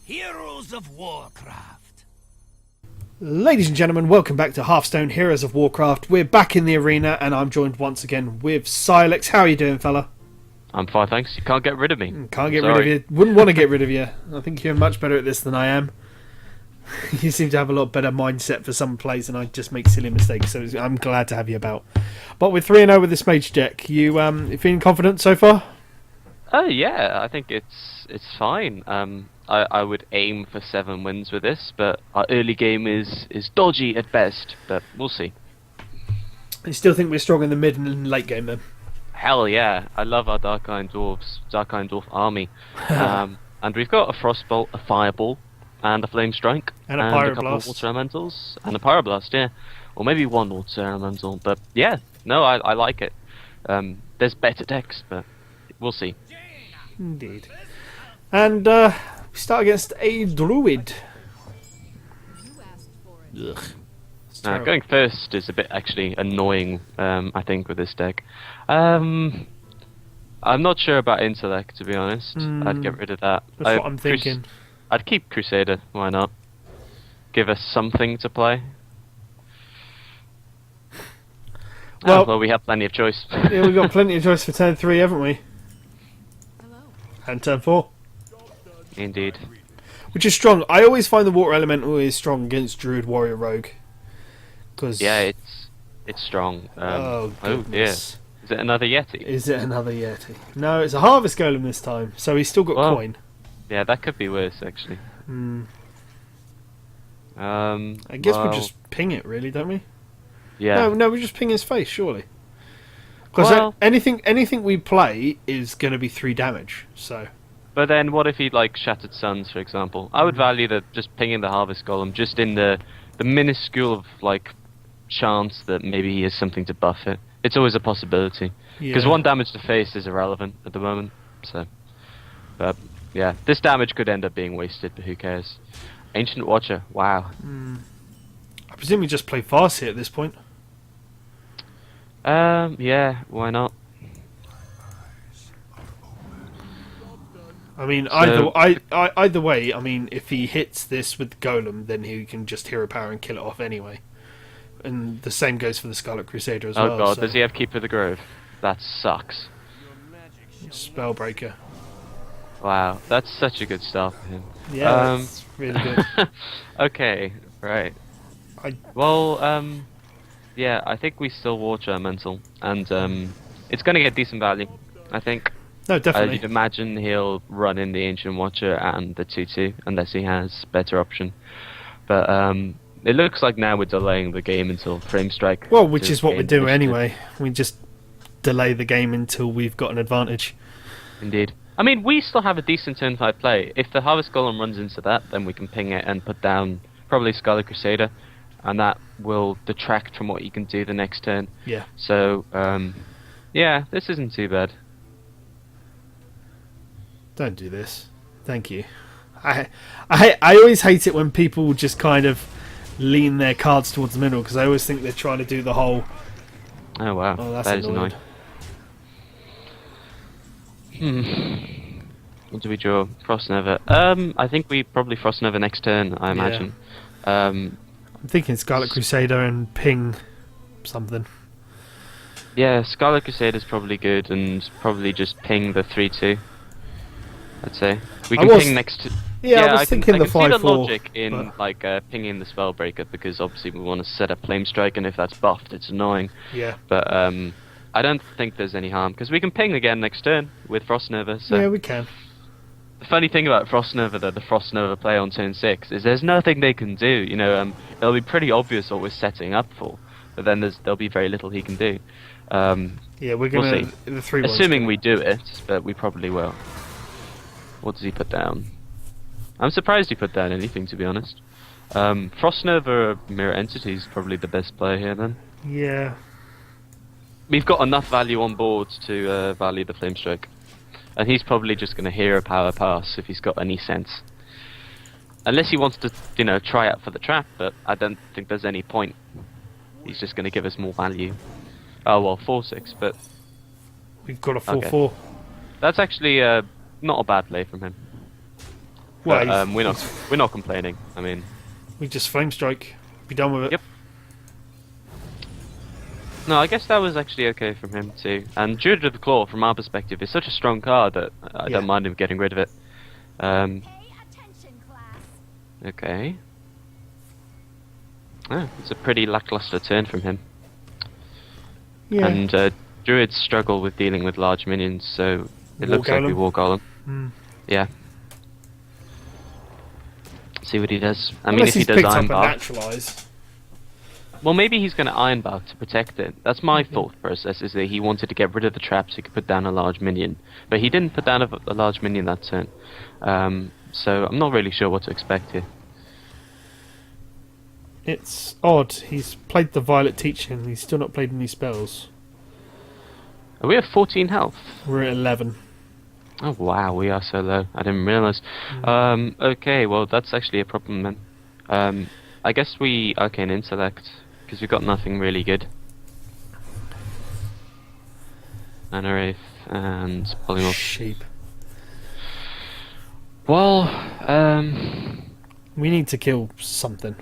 Heroes of Warcraft. Ladies and gentlemen, welcome back to Hearthstone Heroes of Warcraft. We're back in the arena and I'm joined once again with Sylux. How are you doing, fella? I'm fine, thanks. You can't get rid of me. Can't get rid of you. Wouldn't want to get rid of you. I think you're much better at this than I am. You seem to have a lot better mindset for some plays and I just make silly mistakes, so I'm glad to have you about. But with 3-0 with this mage deck, you feeling confident so far? Oh yeah, I think it's fine. I would aim for 7 wins with this, but our early game is dodgy at best, but we'll see. You still think we're strong in the mid and late game then? Hell yeah, I love our Dark Iron Dwarf army. And we've got a Frostbolt, a Fireball, and a Flame Strike, and a couple of Water Elementals, and a Pyroblast, yeah. Or maybe one Water Elemental, but yeah, no, I like it. There's better decks, but we'll see. Indeed. And we start against a Druid. Ugh. Going first is a bit actually annoying, I think, with this deck. I'm not sure about Intellect, to be honest. I'd get rid of that. That's what I'm thinking. I'd keep Crusader, why not? Give us something to play. Well, we have plenty of choice. Yeah, we've got plenty of choice for turn 3, haven't we? Hello. And turn 4. Indeed. Which is strong. I always find the Water Elemental is strong against Druid, Warrior, Rogue. Cause yeah, it's strong. oh goodness. Yeah. Is it another Yeti? Is it another Yeti? No, it's a Harvest Golem this time, so he's still got coin. Yeah, that could be worse, actually. I guess we just ping it, really, don't we? Yeah. No, we just ping his face, surely. Because anything we play is going to be 3 damage, so... But then, what if he, like, Shattered Suns, for example? I would value just pinging the Harvest Golem, just in the minuscule of, like, chance that maybe he has something to buff it. It's always a possibility. Because 1 damage to face is irrelevant at the moment, so... But, yeah, this damage could end up being wasted, but who cares? Ancient Watcher, wow. I presume we just play Farseer at this point. Yeah, why not? I mean, either way, I mean, if he hits this with the Golem, then he can just Hero Power and kill it off anyway. And the same goes for the Scarlet Crusader as well. Oh god, does he have Keeper of the Grove? That sucks. Spellbreaker. Wow, that's such a good start for him. Yeah, that's really good. Okay, right. Yeah, I think we still Water Elemental, and it's going to get decent value, I think. No, definitely. You'd imagine he'll run in the Ancient Watcher and the 2-2, unless he has better option. But it looks like now we're delaying the game until Frame Strike. Well, which is what we do anyway. We just delay the game until we've got an advantage. Indeed. I mean, we still have a decent turn 5 play. If the Harvest Golem runs into that, then we can ping it and put down probably Scarlet Crusader, and that will detract from what you can do the next turn. Yeah. So, yeah, this isn't too bad. Don't do this. Thank you. I always hate it when people just kind of lean their cards towards the middle, because I always think they're trying to do the whole... Oh wow, that's that is annoying. What do we draw? Frostnova. I think we probably Frostnova next turn, I imagine. I'm thinking Scarlet Crusader and ping something. Yeah, Scarlet Crusader's probably good, and probably just ping the 3-2. I'd say we can ping next. I was thinking the 5-4. I can see the logic in like pinging the Spellbreaker, because obviously we want to set up Flame Strike, and if that's buffed, it's annoying. Yeah. But I don't think there's any harm, because we can ping again next turn with Frostnova. So. Yeah, we can. The funny thing about Frostnova, though, the Frostnova play on turn 6, is there's nothing they can do. You know, it'll be pretty obvious what we're setting up for, but then there'll be very little he can do. Yeah, we're gonna we'll see. The 3 assuming we do it, but we probably will. What does he put down? I'm surprised he put down anything, to be honest. Frostnova Mirror Entity is probably the best player here, then. Yeah. We've got enough value on board to value the Flame Strike. And he's probably just going to Hero Power pass if he's got any sense. Unless he wants to, try out for the trap, but I don't think there's any point. He's just going to give us more value. Oh, well, 4-6, but... We've got a 4-4. Okay. That's actually not a bad play from him. But Well, we're not complaining. I mean, we just flame strike. Be done with it. Yep. no, I guess that was actually okay from him too. And Druid of the Claw, from our perspective, is such a strong card that I Yeah. don't mind him getting rid of it. Pay attention, class. Okay. Oh, it's a pretty lackluster turn from him. Yeah. And Druids struggle with dealing with large minions, so it looks like we Golem. War Golem. Hmm. Yeah. See what he does. I Unless mean, if he he's does picked Iron up a Bark, naturalize. well, maybe he's going to Iron Bark to protect it. That's my thought process, is that he wanted to get rid of the trap so he could put down a large minion. But he didn't put down a large minion that turn. So I'm not really sure what to expect here. It's odd. He's played the Violet Teacher and he's still not played any spells. Are we at 14 health? We're at 11. Oh wow, we are so low. I didn't realise. Okay, well that's actually a problem then. I guess we Arcane Intellect, because we've got nothing really good. Mana Wraith and Polymorph. Sheep. Well, We need to kill something.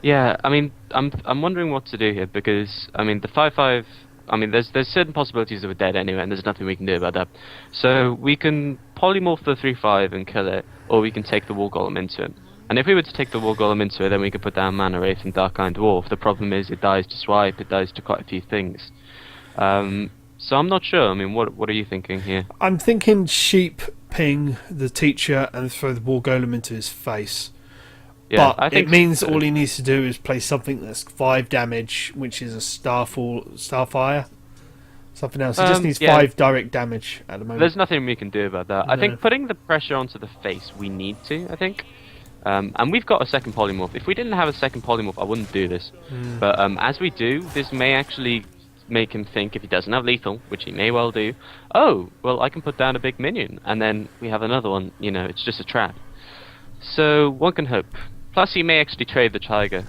yeah, I mean, I'm wondering what to do here, because I mean the 5/5. I mean, there's certain possibilities that we're dead anyway, and there's nothing we can do about that. So we can polymorph the 3/5 and kill it, or we can take the War Golem into it. And if we were to take the War Golem into it, then we could put down Mana Wraith and Dark Iron Dwarf. The problem is it dies to swipe, it dies to quite a few things. So I'm not sure. I mean, what are you thinking here? I'm thinking sheep ping the teacher and throw the War Golem into his face. Yeah, But I think it means so. all he needs to do is play something that's 5 damage, which is a Starfire. Something else. He just needs yeah. 5 direct damage at the moment. There's nothing we can do about that. I No. think putting the pressure onto the face, we need to, I think. And we've got a second polymorph. If we didn't have a second polymorph, I wouldn't do this. But as we do, this may actually make him think, if he doesn't have lethal, which he may well do, oh, well, I can put down a big minion, and then we have another one. You know, it's just a trap. So one can hope. Plus, he may actually trade the Tiger,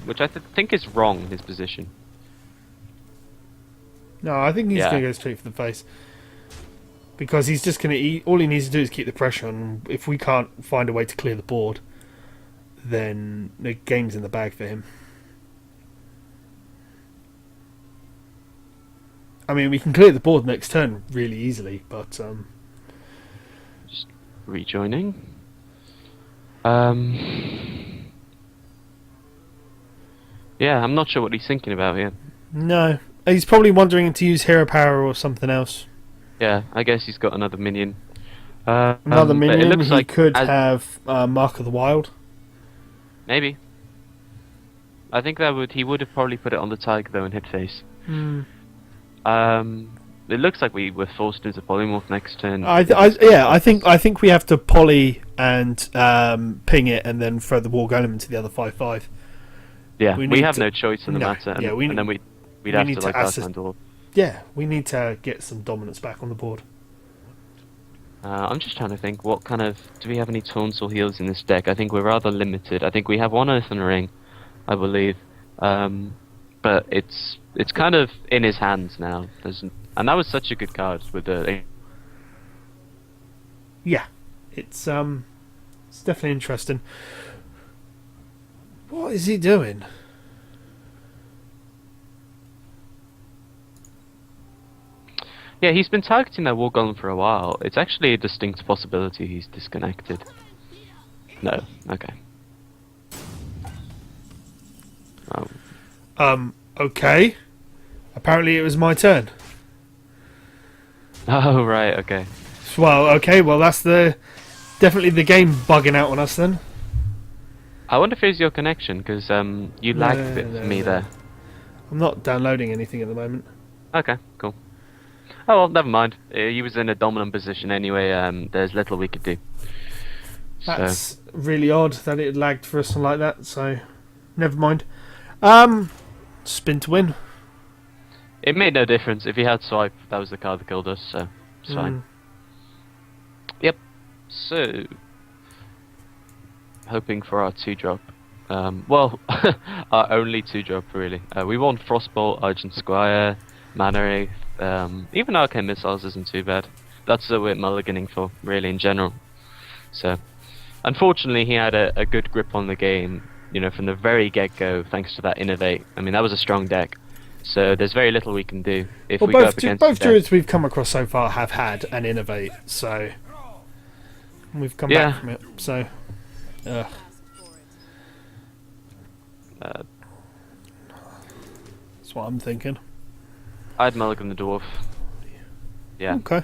which I think is wrong in his position. No, I think he's Yeah. going to go straight for the face. Because he's just going to eat. All he needs to do is keep the pressure on. If we can't find a way to clear the board, then the game's in the bag for him. I mean, we can clear the board next turn really easily, but Just rejoining. Yeah, I'm not sure what he's thinking about here. no. He's probably wondering to use hero power or something else. Yeah, I guess he's got another minion. Another But minion. It looks He like could as- have Mark of the Wild. Maybe. I think he would have probably put it on the Tiger though and hit face. It looks like we were forced into polymorph next turn. I think we have to poly and ping it and then throw the War Golem into the other 5/5. yeah, we we need have to- no choice in the no, matter. And, yeah, and then we'd we have need to to like assist- Dark Iron Dwarf. Yeah, we need to get some dominance back on the board. I'm just trying to think, what kind of... Do we have any taunts or heals in this deck? I think we're rather limited. I think we have one Earthen Ring, I believe. But it's kind of in his hands now. And that was such a good card with the... Yeah, it's definitely interesting. What is he doing? Yeah, he's been targeting that War Golem for a while. It's actually a distinct possibility he's disconnected. No, okay. Okay. Apparently it was my turn. Oh, right, okay. Well, okay, well that's definitely the game bugging out on us then. I wonder if it's your connection, because you lagged a bit for me there. I'm not downloading anything at the moment. Okay, cool. Oh, well, never mind. He was in a dominant position anyway. There's little we could do. That's really odd that it lagged for us like that, so never mind. Spin to win. It made no difference. If he had swipe, that was the card that killed us, so it's fine. Yep. So, hoping for our 2-drop. Well, our only 2-drop, really. We want Frostbolt, Argent Squire, Mana Wraith, even Arcane Missiles isn't too bad. That's what we're mulliganing for, really, in general. So, Unfortunately, he had a good grip on the game, you know, from the very get-go, thanks to that innovate. I mean, that was a strong deck. So there's very little we can do if Well, we go up against both the deck. druids we've come across so far have had an innovate, so we've come Yeah. back from it. So, Uh, that's what I'm thinking. I'd mulligan the dwarf. Yeah, Okay.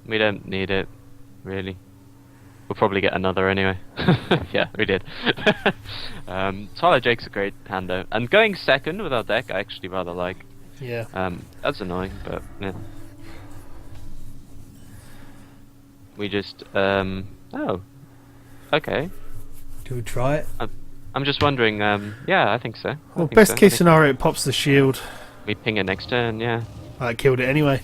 we don't need it, really. We'll probably get another anyway. Yeah, we did. Twilight Drake's a great hand though. And going second with our deck, I actually rather like. Yeah. That's annoying, but yeah. We just, oh. Okay. Do we try it? I'm just wondering, yeah, I think so. I Well, think best so. case scenario, it pops the shield. We ping it next turn, yeah. I killed it anyway.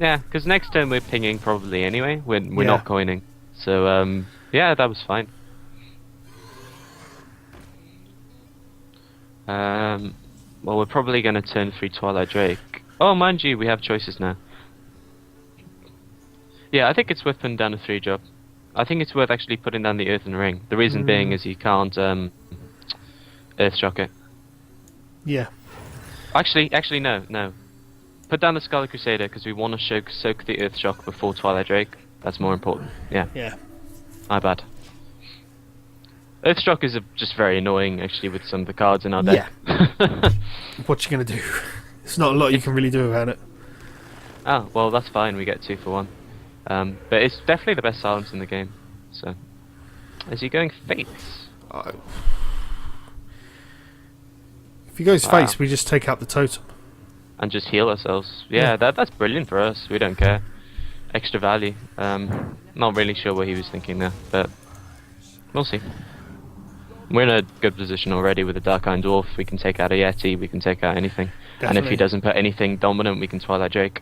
Yeah, because next turn we're pinging probably anyway. We're Yeah. not coining. So, yeah, that was fine. Well, we're probably going to turn 3 Twilight Drake. Oh, mind you, we have choices now. Yeah, I think it's worth putting down a 3 drop. I think it's worth actually putting down the Earthen Ring. The reason being is you can't Earth Shock it. Yeah. Actually, no. Put down the Scarlet Crusader because we want to soak the Earth Shock before Twilight Drake. That's more important. Yeah. Yeah. My bad. Earthshock is just very annoying, actually, with some of the cards in our deck. Yeah. What you gonna do? It's not a lot you can really do about it. Oh, well, that's fine. We get 2 for 1. But it's definitely the best silence in the game. So, is he going face? If he goes Wow. face, we just take out the totem. And just heal ourselves. Yeah, that's brilliant for us. We don't care. Extra value. Not really sure what he was thinking there, but we'll see. We're in a good position already with a Dark Iron Dwarf. We can take out a Yeti, we can take out anything. And if Definitely. he doesn't put anything dominant, we can Twilight Drake.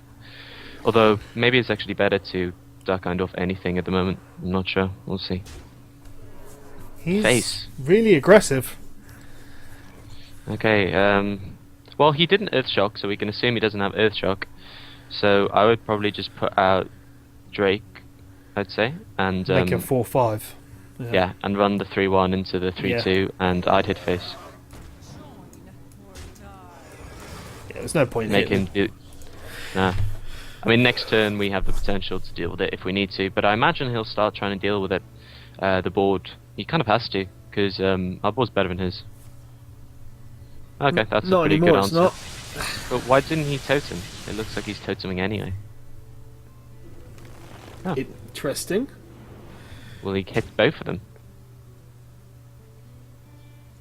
Although, maybe it's actually better to Dark Iron Dwarf anything at the moment. I'm not sure. We'll see. He's Face. really aggressive. Okay, well, he didn't Earthshock, so we can assume he doesn't have Earthshock. So I would probably just put out Drake, I'd say, and Make it 4-5. yeah, and run the 3-1 into the 3-2, and I'd hit face. Yeah, there's no point in Make hitting him do. Nah. I mean, next turn we have the potential to deal with it if we need to, but I imagine he'll start trying to deal with it. The board, he kind of has to, because our board's better than his. Okay, that's Not a pretty anymore, good it's answer. not. But why didn't he totem? It looks like he's toteming anyway. Oh. Interesting. Well, he hit both of them.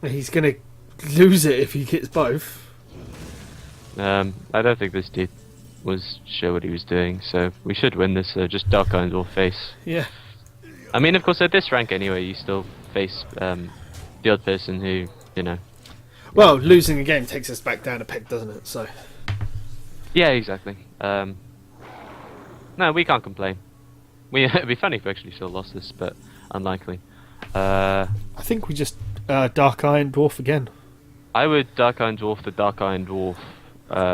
He's gonna lose it if he hits both. I don't think this dude was sure what he was doing, so we should win this. Just Dark Iron or face. Yeah. I mean, of course, at this rank anyway, you still face the odd person who, you know. Well, losing a game takes us back down a peg, doesn't it? So. Yeah, exactly. No, we can't complain. It'd be funny if we actually still lost this, but unlikely. I think we just Dark Iron Dwarf again. I would Dark Iron Dwarf the Dark Iron Dwarf.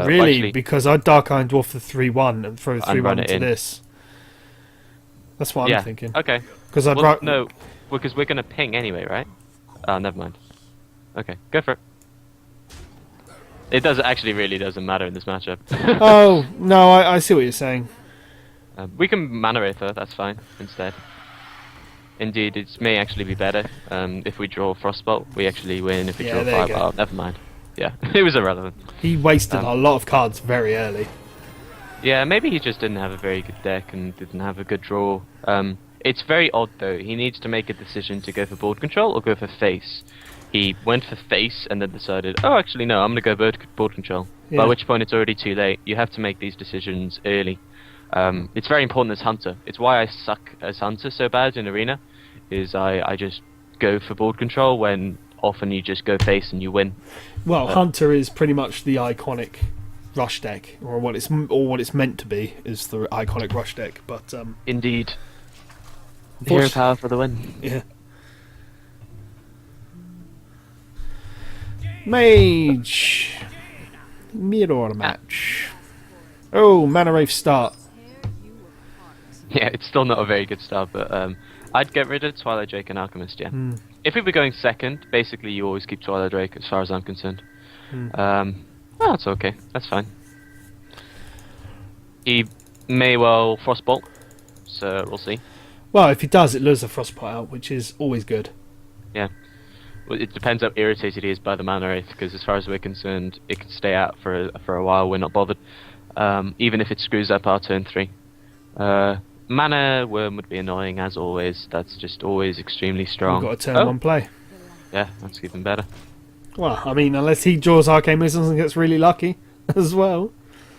Really? Actually, Because I'd Dark Iron Dwarf the 3-1 and throw the And 3-1 run it into in. this. That's what yeah. I'm thinking. Okay. Because I'd Well, no, because we're gonna ping anyway, right? Never mind. Okay, go for it. It really doesn't matter in this matchup. Oh, no, I see what you're saying. We can Mana Wraither, that's fine, instead. Indeed, it may actually be better. If we draw Frostbolt, we actually win. If we Yeah, draw there you Fire, go. never mind. Yeah, it was irrelevant. He wasted Um, a lot of cards very early. Yeah, maybe he just didn't have a very good deck and didn't have a good draw. It's very odd though. He needs to make a decision to go for board control or go for face. He went for face and then decided, oh, actually no, I'm going to go board control. Yeah. By which point it's already too late. You have to make these decisions early. It's very important as Hunter. It's why I suck as Hunter so bad in Arena, is I just go for board control when often you just go face and you win. Well, Hunter is pretty much the iconic rush deck, or what it's meant to be is the iconic rush deck. But Indeed. Hero Unfortunately- power for the win. yeah, Mage mirror match. Oh, Mana Wraith start. Yeah, it's still not a very good start, but I'd get rid of Twilight Drake and Alchemist, yeah. If we were going second, basically you always keep Twilight Drake, as far as I'm concerned. Well, that's okay. That's fine. He may well Frostbolt, so we'll see. Well, if he does, it lures the Frostbite out, which is always good. Yeah. Well, it depends how irritated he is by the Mana Wraith, because as far as we're concerned, it can stay out for a while, we're not bothered. Even if it screws up our turn 3. Mana Worm would be annoying, as always. That's just always extremely strong. We've got a turn 1 play. Yeah, that's even better. Well, I mean, unless he draws Arcane Missiles and gets really lucky as well.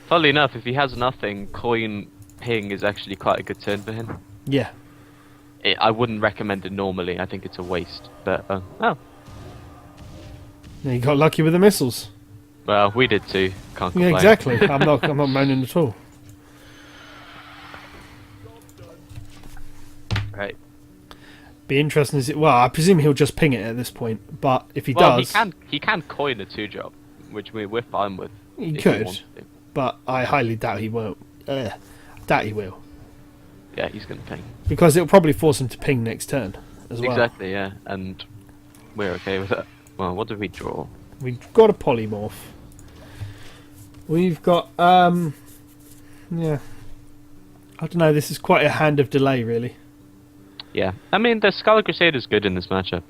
Funnily enough, if he has nothing, Coin Ping is actually quite a good turn for him. Yeah. I wouldn't recommend it normally. I think it's a waste. But, oh. Yeah, he got lucky with the missiles. Well, we did too. Can't complain. Yeah, exactly. I'm not moaning at all. Right. Be interesting. Well, I presume he'll just ping it at this point. But if he does, he can coin a 2-drop, which we're fine with. He could, but I highly doubt he won't. Doubt he will. Yeah, he's going to ping. Because it'll probably force him to ping next turn as well. Exactly, yeah, and we're okay with that. Well, what did we draw? We've got a polymorph. We've got, yeah. I don't know, this is quite a hand of delay, really. Yeah, I mean, the Scarlet Crusader is good in this matchup,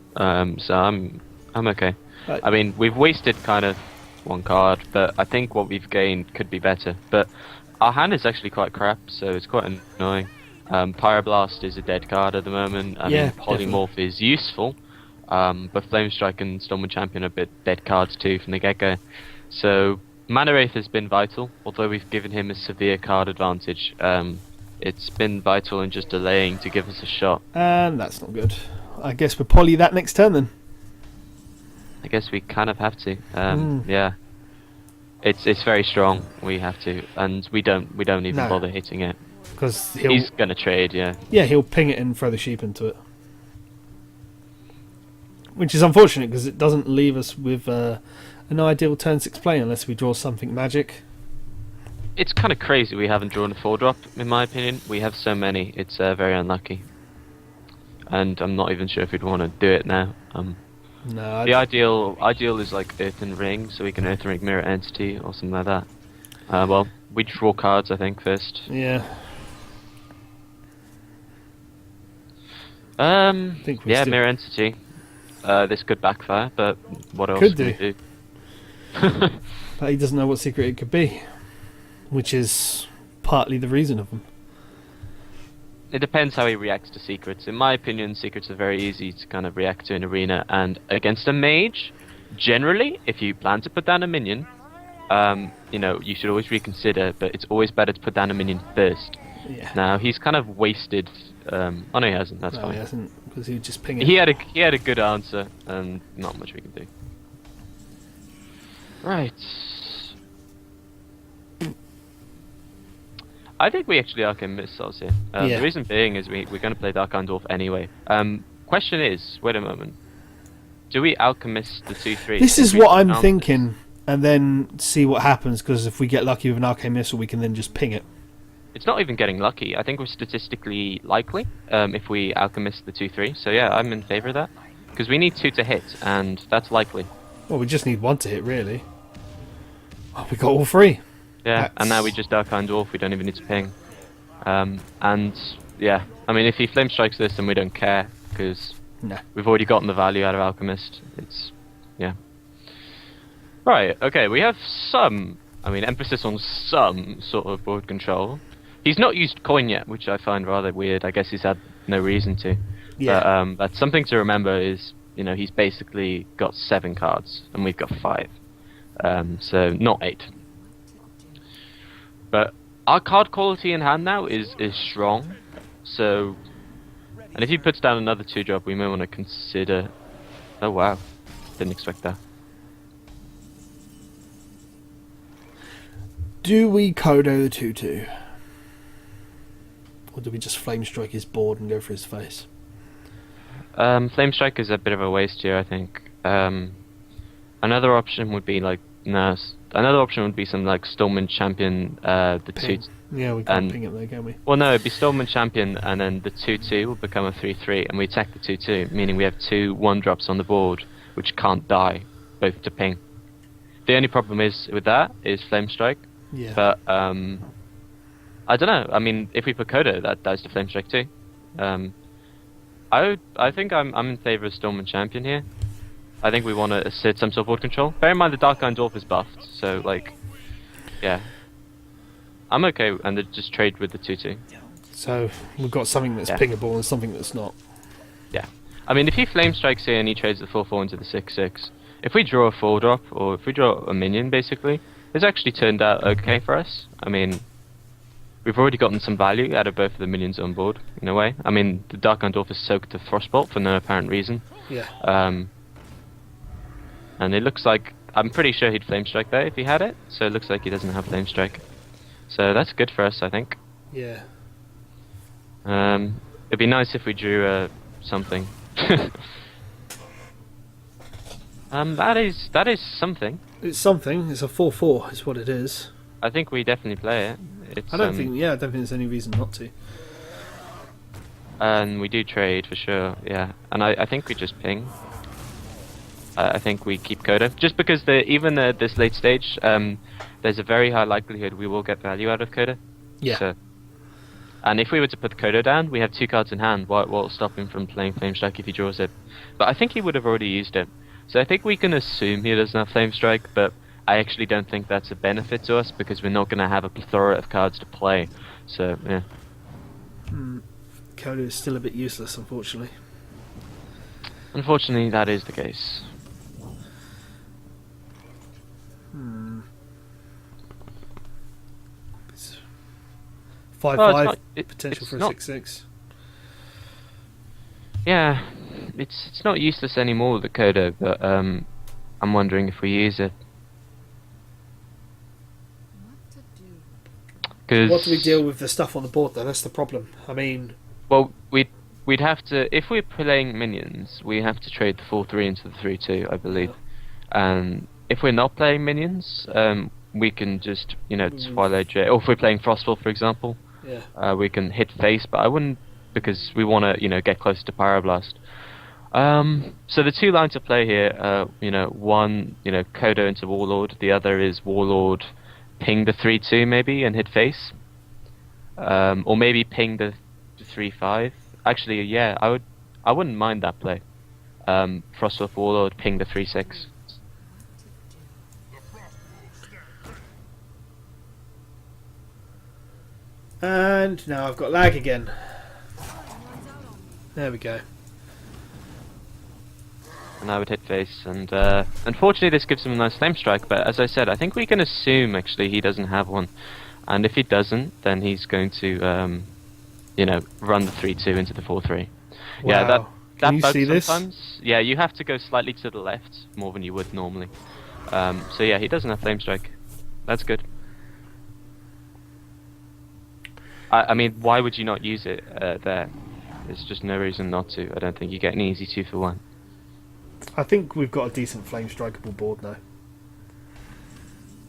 so I'm okay. I mean, we've wasted kind of one card, but I think what we've gained could be better. But our hand is actually quite crap, so it's quite annoying. Pyroblast is a dead card at the moment. I mean, Polymorph is useful, but Flamestrike and Stormwind Champion are a bit dead cards too from the get-go. So Mana Wraith has been vital, although we've given him a severe card advantage. It's been vital in just delaying to give us a shot. And that's not good. I guess we'll poly that next turn then. I guess we kind of have to. Yeah, it's very strong. We have to, and we don't even bother hitting it because he's gonna trade. Yeah. Yeah, he'll ping it and throw the sheep into it, which is unfortunate because it doesn't leave us with an ideal turn 6 play unless we draw something magic. It's kind of crazy we haven't drawn a 4-drop, in my opinion. We have so many, it's very unlucky. And I'm not even sure if we'd want to do it now. No. The ideal is like Earthen Ring, so we can Earthen Ring Mirror Entity or something like that. Well, we draw cards, I think, first. Yeah. Mirror Entity. This could backfire, but what else could we do? But he doesn't know what secret it could be, which is partly the reason of them. It depends how he reacts to secrets. In my opinion, secrets are very easy to kind of react to in arena, and against a mage, generally, if you plan to put down a minion, you should always reconsider, but it's always better to put down a minion first. Yeah. Now, he's kind of wasted... oh no, he hasn't, that's fine. He hasn't, because he would just ping it. He had a good answer, and not much we can do. Right. I think we actually Arcane Missiles here. The reason being is we're going to play Dark Iron Dwarf anyway. Question is, wait a moment. Do we Alchemist the 2-3? This is what I'm thinking, and then see what happens, because if we get lucky with an Arcane Missile, we can then just ping it. It's not even getting lucky. I think we're statistically likely if we Alchemist the 2-3. So yeah, I'm in favour of that. Because we need 2 to hit, and that's likely. Well, we just need 1 to hit, really. Oh, we got all 3. Yeah, and now we just Dark Iron Dwarf, we don't even need to ping. And, yeah, I mean, if he Flame Strikes this, then we don't care, because we've already gotten the value out of Alchemist. It's, yeah. Right, okay, we have some, emphasis on some sort of board control. He's not used coin yet, which I find rather weird. I guess he's had no reason to. Yeah. But something to remember is, he's basically got 7 cards, and we've got 5. So, not 8. But our card quality in hand now is strong, so... And if he puts down another 2-drop, we may want to consider... Oh wow, didn't expect that. Do we Kodo the 2-2? Or do we just Flame Strike his board and go for his face? Flame Strike is a bit of a waste here, I think. Another option would be like no. Another option would be something like Stormwind Champion, the Ping. 2. Yeah, we can't And- ping it there, can we? Well, no, it'd be Stormwind Champion, and then the 2/2 will become a 3/3, and we attack the 2/2, meaning we have 2 1-drops on the board, which can't die, both to ping. The only problem is with that is Flame Strike, Yeah. but I don't know. I mean, if we put Coda, that dies to Flame Strike too. I think I'm in favour of Stormwind Champion here. I think we want to assert some sort of board control. Bear in mind the Dark Iron Dwarf is buffed, so like, yeah. I'm okay, and then just trade with the 2/2. So we've got something that's Yeah. pingable and something that's not. Yeah. I mean, if he Flame Strikes here and he trades the 4/4 into the 6/6, if we draw a 4-drop, or if we draw a minion, basically, it's actually turned out okay for us. I mean, we've already gotten some value out of both of the minions on board, in a way. I mean, the Dark Iron Dwarf is soaked to Frostbolt for no apparent reason. Yeah. And it looks like, I'm pretty sure he'd Flame Strike there if he had it, so it looks like he doesn't have Flame Strike. So that's good for us, I think. Yeah. It'd be nice if we drew something. That is something. It's something. It's a 4/4. Is what it is. I think we definitely play it. It's, I don't think. Yeah, I don't think there's any reason not to. And we do trade for sure. Yeah, and I think we just ping. I think we keep Coda just because even at this late stage, there's a very high likelihood we will get value out of Coda. Yeah. So, and if we were to put Coda down, we have 2 cards in hand. What will stop him from playing Flame Strike if he draws it? But I think he would have already used it. So I think we can assume he doesn't have Flame Strike, but I actually don't think that's a benefit to us because we're not going to have a plethora of cards to play. So yeah. Coda is still a bit useless, unfortunately. Unfortunately, that is the case. It's Well, 5/5 it's not- potential it's for a not- 6/6. Yeah, it's not useless anymore with the Coda, but I'm wondering if we use it. What to do? Cause, What do we deal with the stuff on the board though? That's the problem. I mean, Well, we'd have to, if we're playing minions, we have to trade the 4/3 into the 3/2, I believe. And if we're not playing minions, we can just, Twilight Jet. Or if we're playing Frostfall, for example, yeah. we can hit face, but I wouldn't, because we want to, get close to Pyroblast. So the 2 lines of play here, one, Kodo into Warlord, the other is Warlord, ping the 3/2 maybe and hit face. Or maybe ping the 3/5. Actually, yeah, I wouldn't mind that play. Frostwolf Warlord, ping the 3/6. And now I've got lag again. There we go. And I would hit face, and unfortunately this gives him a nice Flame Strike, but as I said, I think we can assume actually he doesn't have one. And if he doesn't, then he's going to, run the 3/2 into the 4/3. Yeah, Wow. that Can you bugs see this? sometimes. Yeah, you have to go slightly to the left more than you would normally. So yeah, he doesn't have Flame Strike. That's good. I mean, why would you not use it there? There's just no reason not to. I don't think you get an easy 2 for 1. I think we've got a decent flame strikeable board now.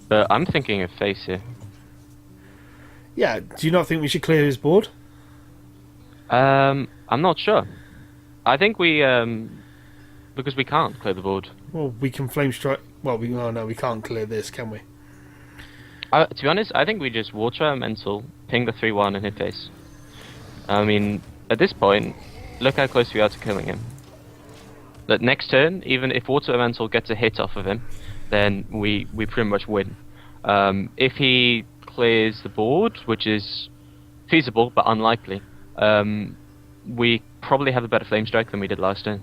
But I'm thinking of face here. Yeah, do you not think we should clear his board? I'm not sure. I think we, because we can't clear the board. Well, we can flame strike. Well, no, we can't clear this, can we? To be honest, I think we just Water Elemental, ping the 3/1 and hit face. I mean, at this point, look how close we are to killing him. But next turn, even if Water Elemental gets a hit off of him, then we pretty much win. If he clears the board, which is feasible but unlikely, we probably have a better Flame Strike than we did last turn.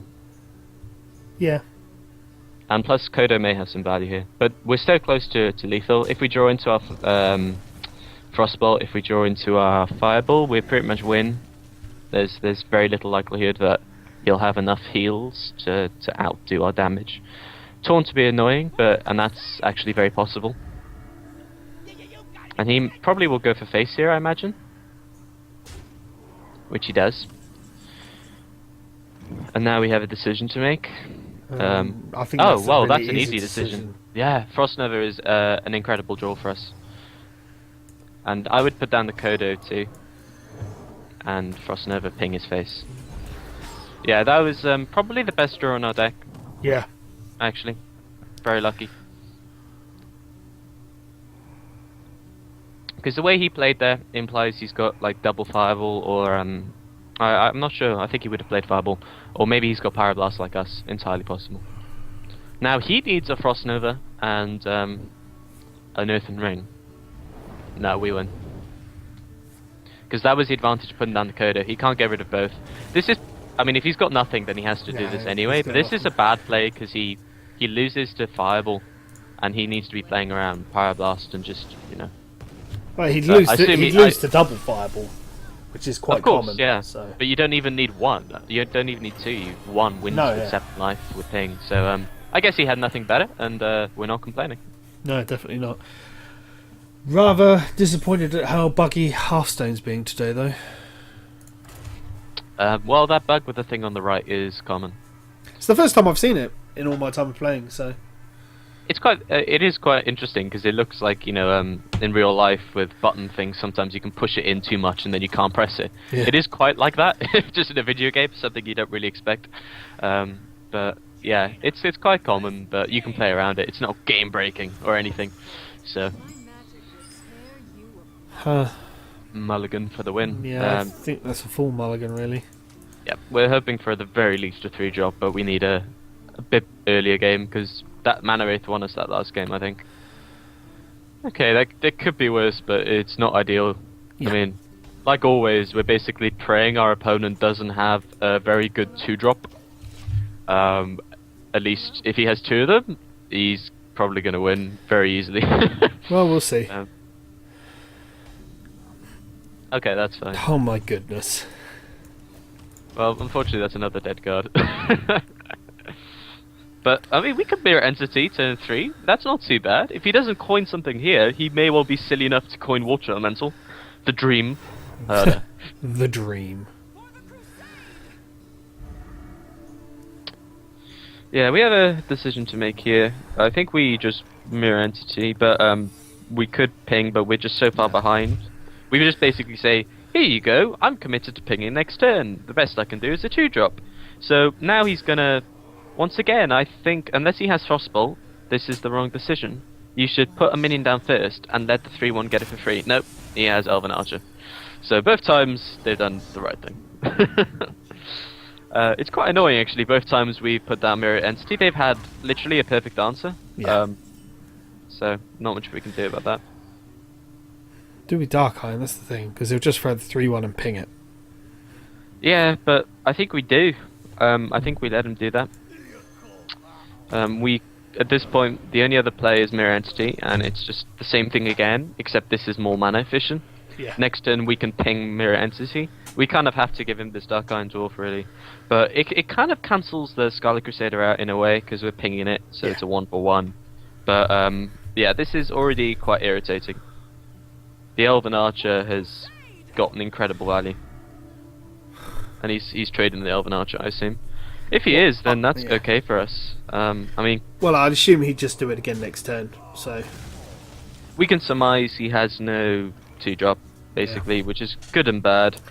Yeah. And plus, Kodo may have some value here. But we're so close to lethal. If we draw into our Frostbolt, if we draw into our Fireball, we pretty much win. There's very little likelihood that he'll have enough heals to outdo our damage. Taunt to be annoying, and that's actually very possible. And he probably will go for face here, I imagine. Which he does. And now we have a decision to make. I think Oh, that's a well, really that's an easy decision. Yeah, Frost Nova is an incredible draw for us. And I would put down the Kodo too. And Frost Nova ping his face. Yeah, that was probably the best draw on our deck, Yeah. actually. Very lucky. Because the way he played there implies he's got like double Fireball or I'm not sure. I think he would have played Fireball, or maybe he's got Pyroblast like us. Entirely possible. Now he needs a Frost Nova and an Earthen Ring. No, we win. Because that was the advantage of putting down the Kodo. He can't get rid of both. This is, I mean, if he's got nothing, then he has to do this anyway. But this is a bad play because he loses to Fireball, and he needs to be playing around Pyroblast and just, you know. Well, he'd lose to double Fireball, which is quite of course, common. Yeah. So. But you don't even need one. You don't even need two. One wins with 7 life with ping. So I guess he had nothing better, and we're not complaining. No, definitely not. Rather disappointed at how buggy Hearthstone's being today, though. Well, that bug with the thing on the right is common. It's the first time I've seen it in all my time of playing, so... It's quite. It is quite interesting because it looks like, you know, in real life with button things, sometimes you can push it in too much and then you can't press it. Yeah. It is quite like that, just in a video game, something you don't really expect. But yeah, it's quite common, but you can play around it. It's not game breaking or anything. So mulligan for the win. Yeah, I think that's a full mulligan, really. Yeah, we're hoping for the very least a 3-drop, but we need a bit earlier game because that Mana Wraith won us that last game, I think. Okay, that could be worse, but it's not ideal. Yeah. I mean, like always, we're basically praying our opponent doesn't have a very good 2-drop. At least if he has 2 of them, he's probably going to win very easily. Well, we'll see. Okay, that's fine. Oh my goodness. Well, unfortunately, that's another dead card. But, I mean, we could mirror Entity turn 3. That's not too bad. If he doesn't coin something here, he may well be silly enough to coin Water Elemental. The dream. The dream. Yeah, we have a decision to make here. I think we just mirror Entity, but we could ping, but we're just so far behind. We would just basically say, here you go, I'm committed to pinging next turn. The best I can do is a 2-drop. So now he's gonna... Once again, I think, unless he has Frostbolt, this is the wrong decision. You should put a minion down first and let the 3-1 get it for free. Nope, he has Elven Archer. So both times, they've done the right thing. It's quite annoying, actually. Both times we put down Mirror Entity, they've had literally a perfect answer. Yeah. So, not much we can do about that. Do we Dark Iron? That's the thing, because he'll just throw the 3-1 and ping it. Yeah, but I think we do. I think we let him do that. At this point, the only other play is Mirror Entity, and it's just the same thing again, except this is more mana efficient. Yeah. Next turn, we can ping Mirror Entity. We kind of have to give him this Dark Iron Dwarf, really. But it kind of cancels the Scarlet Crusader out in a way, because we're pinging it, so it's a 1-for-1. But, yeah, this is already quite irritating. The Elven Archer has got an incredible value. And he's trading the Elven Archer, I assume. If he is, then that's okay for us. I mean... Well, I'd assume he'd just do it again next turn, so... We can surmise he has no 2-drop, basically, which is good and bad.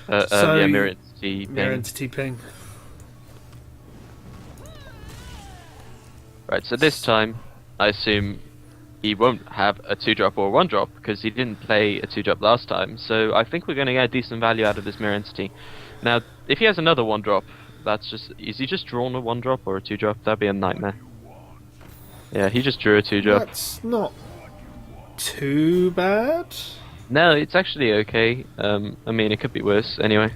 Yeah, Mirror Entity ping. Mirror Entity ping. Right, so this time, I assume he won't have a 2-drop or a 1-drop, because he didn't play a 2-drop last time, so I think we're going to get decent value out of this Mirror Entity. Now, if he has another 1-drop, that's just... Is he just drawn a 1-drop or a 2-drop? That'd be a nightmare. Yeah, he just drew a 2-drop. That's not too bad. No, it's actually okay. I mean, it could be worse. Anyway.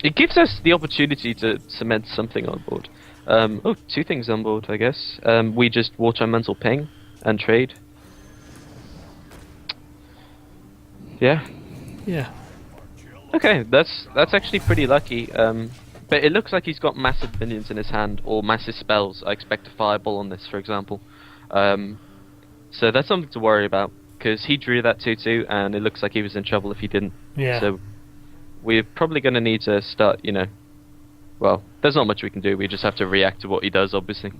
It gives us the opportunity to cement something on board. Oh, 2 things on board, I guess. We just Water Elemental ping and trade. Yeah. Yeah. Okay, that's actually pretty lucky. But it looks like he's got massive minions in his hand, or massive spells. I expect a Fireball on this, for example. So that's something to worry about, because he drew that 2-2, and it looks like he was in trouble if he didn't. Yeah. So we're probably going to need to start, you know... well, there's not much we can do. We just have to react to what he does, obviously.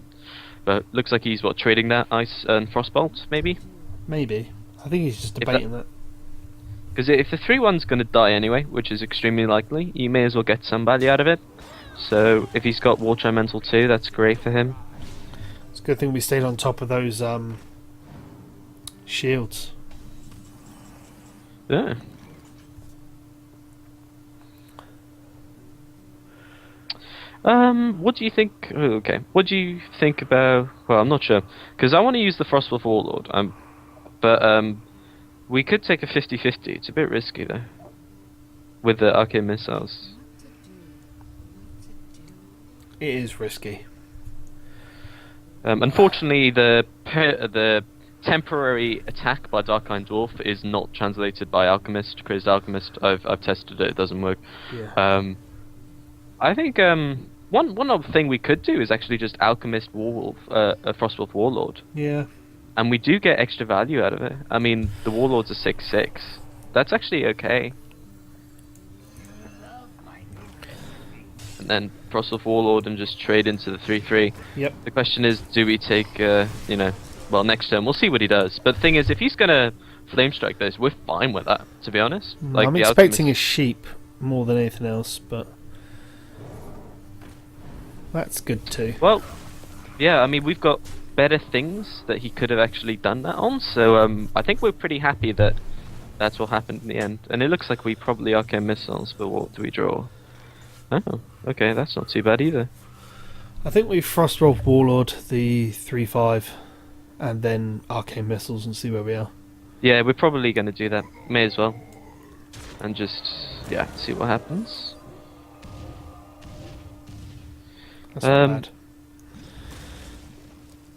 But looks like he's trading that ice and frostbolt, maybe. Maybe. I think he's just If debating that. Because if the 3/1's going to die anyway, which is extremely likely, you may as well get some value out of it. So if he's got War Elemental too, that's great for him. It's a good thing we stayed on top of those shields. Yeah. What do you think? Okay, what do you think about? Well, I'm not sure because I want to use the Frostwolf Warlord. But we could take a 50-50. It's a bit risky though, with the arcane missiles. It is risky. Unfortunately, the temporary attack by Dark Iron Dwarf is not translated by Alchemist, because Alchemist, I've tested it, it doesn't work. Yeah. I think one other thing we could do is actually just Alchemist Warwolf, a Frostwolf Warlord. Yeah. And we do get extra value out of it. I mean, the Warlord's a 6/6. That's actually okay. And then Frostwolf Warlord and just trade into the 3/3. Yep. The question is, do we take, well, next turn, we'll see what he does. But the thing is, if he's gonna Flame Strike this, we're fine with that, to be honest. Like, I'm expecting a sheep more than anything else, but that's good too. Well, yeah, I mean, we've got better things that he could have actually done that on, so I think we're pretty happy that that's what happened in the end. And it looks like we probably Arcane Missiles, but what do we draw? Oh, okay, that's not too bad either. I think we Frostwolf Warlord the 3/5 and then Arcane Missiles and see where we are. Yeah, we're probably going to do that. May as well. And just, yeah, see what happens. That's not bad.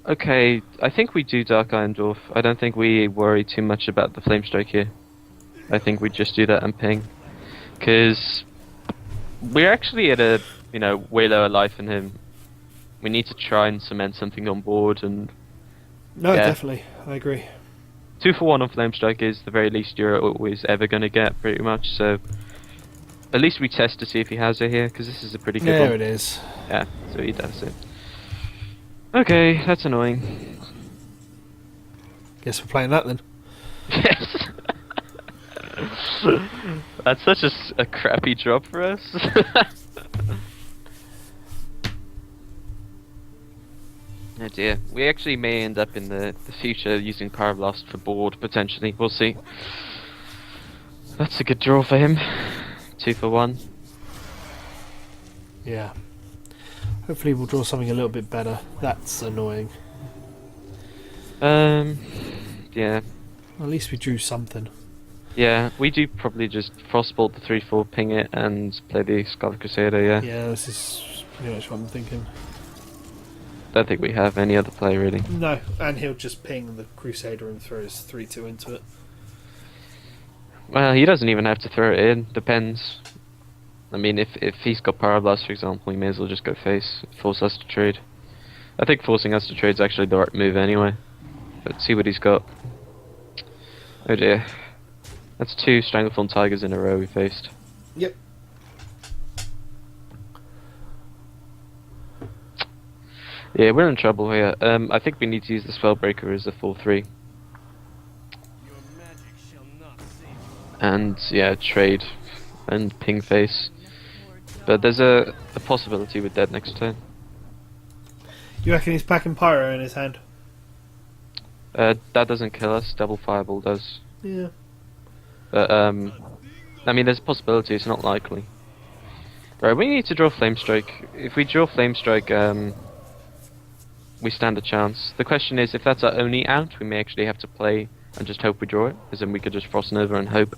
Okay, I think we do Dark Iron Dwarf. I don't think we worry too much about the Flame Strike here. I think we just do that and ping. Because we're actually at a, way lower life than him. We need to try and cement something on board, and No, yeah. definitely. I agree. 2 for 1 on Flame Strike is the very least you're always ever going to get, pretty much, so at least we test to see if he has it here, because this is a pretty good one. There it is. Yeah, so he does it. Okay, that's annoying. Guess we're playing that then. Yes! That's such a crappy drop for us. Oh dear. We actually may end up in the future using Pyroblast for board, potentially. We'll see. That's a good draw for him. 2 for 1. Yeah. Hopefully we'll draw something a little bit better. That's annoying. Yeah. At least we drew something. Yeah, we do probably just Frostbolt the 3/4, ping it, and play the Scarlet Crusader, yeah. Yeah, this is pretty much what I'm thinking. Don't think we have any other play, really. No, and he'll just ping the Crusader and throw his 3/2 into it. Well, he doesn't even have to throw it in, depends. I mean, if he's got Pyroblast, for example, he may as well just go face, force us to trade. I think forcing us to trade is actually the right move anyway. But see what he's got. Oh dear. That's 2 Stranglethorn Tigers in a row we faced. Yep. Yeah, we're in trouble here. I think we need to use the Spellbreaker as a 4/3. And, yeah, trade and ping face. But there's a possibility with dead next turn. You reckon he's packing Pyro in his hand? That doesn't kill us, Double Fireball does. Yeah. But, I mean, there's a possibility, it's not likely. Right, we need to draw Flame Strike. If we draw Flame Strike, we stand a chance. The question is, if that's our only out, we may actually have to play and just hope we draw it, as in we could just Frost Nova and hope.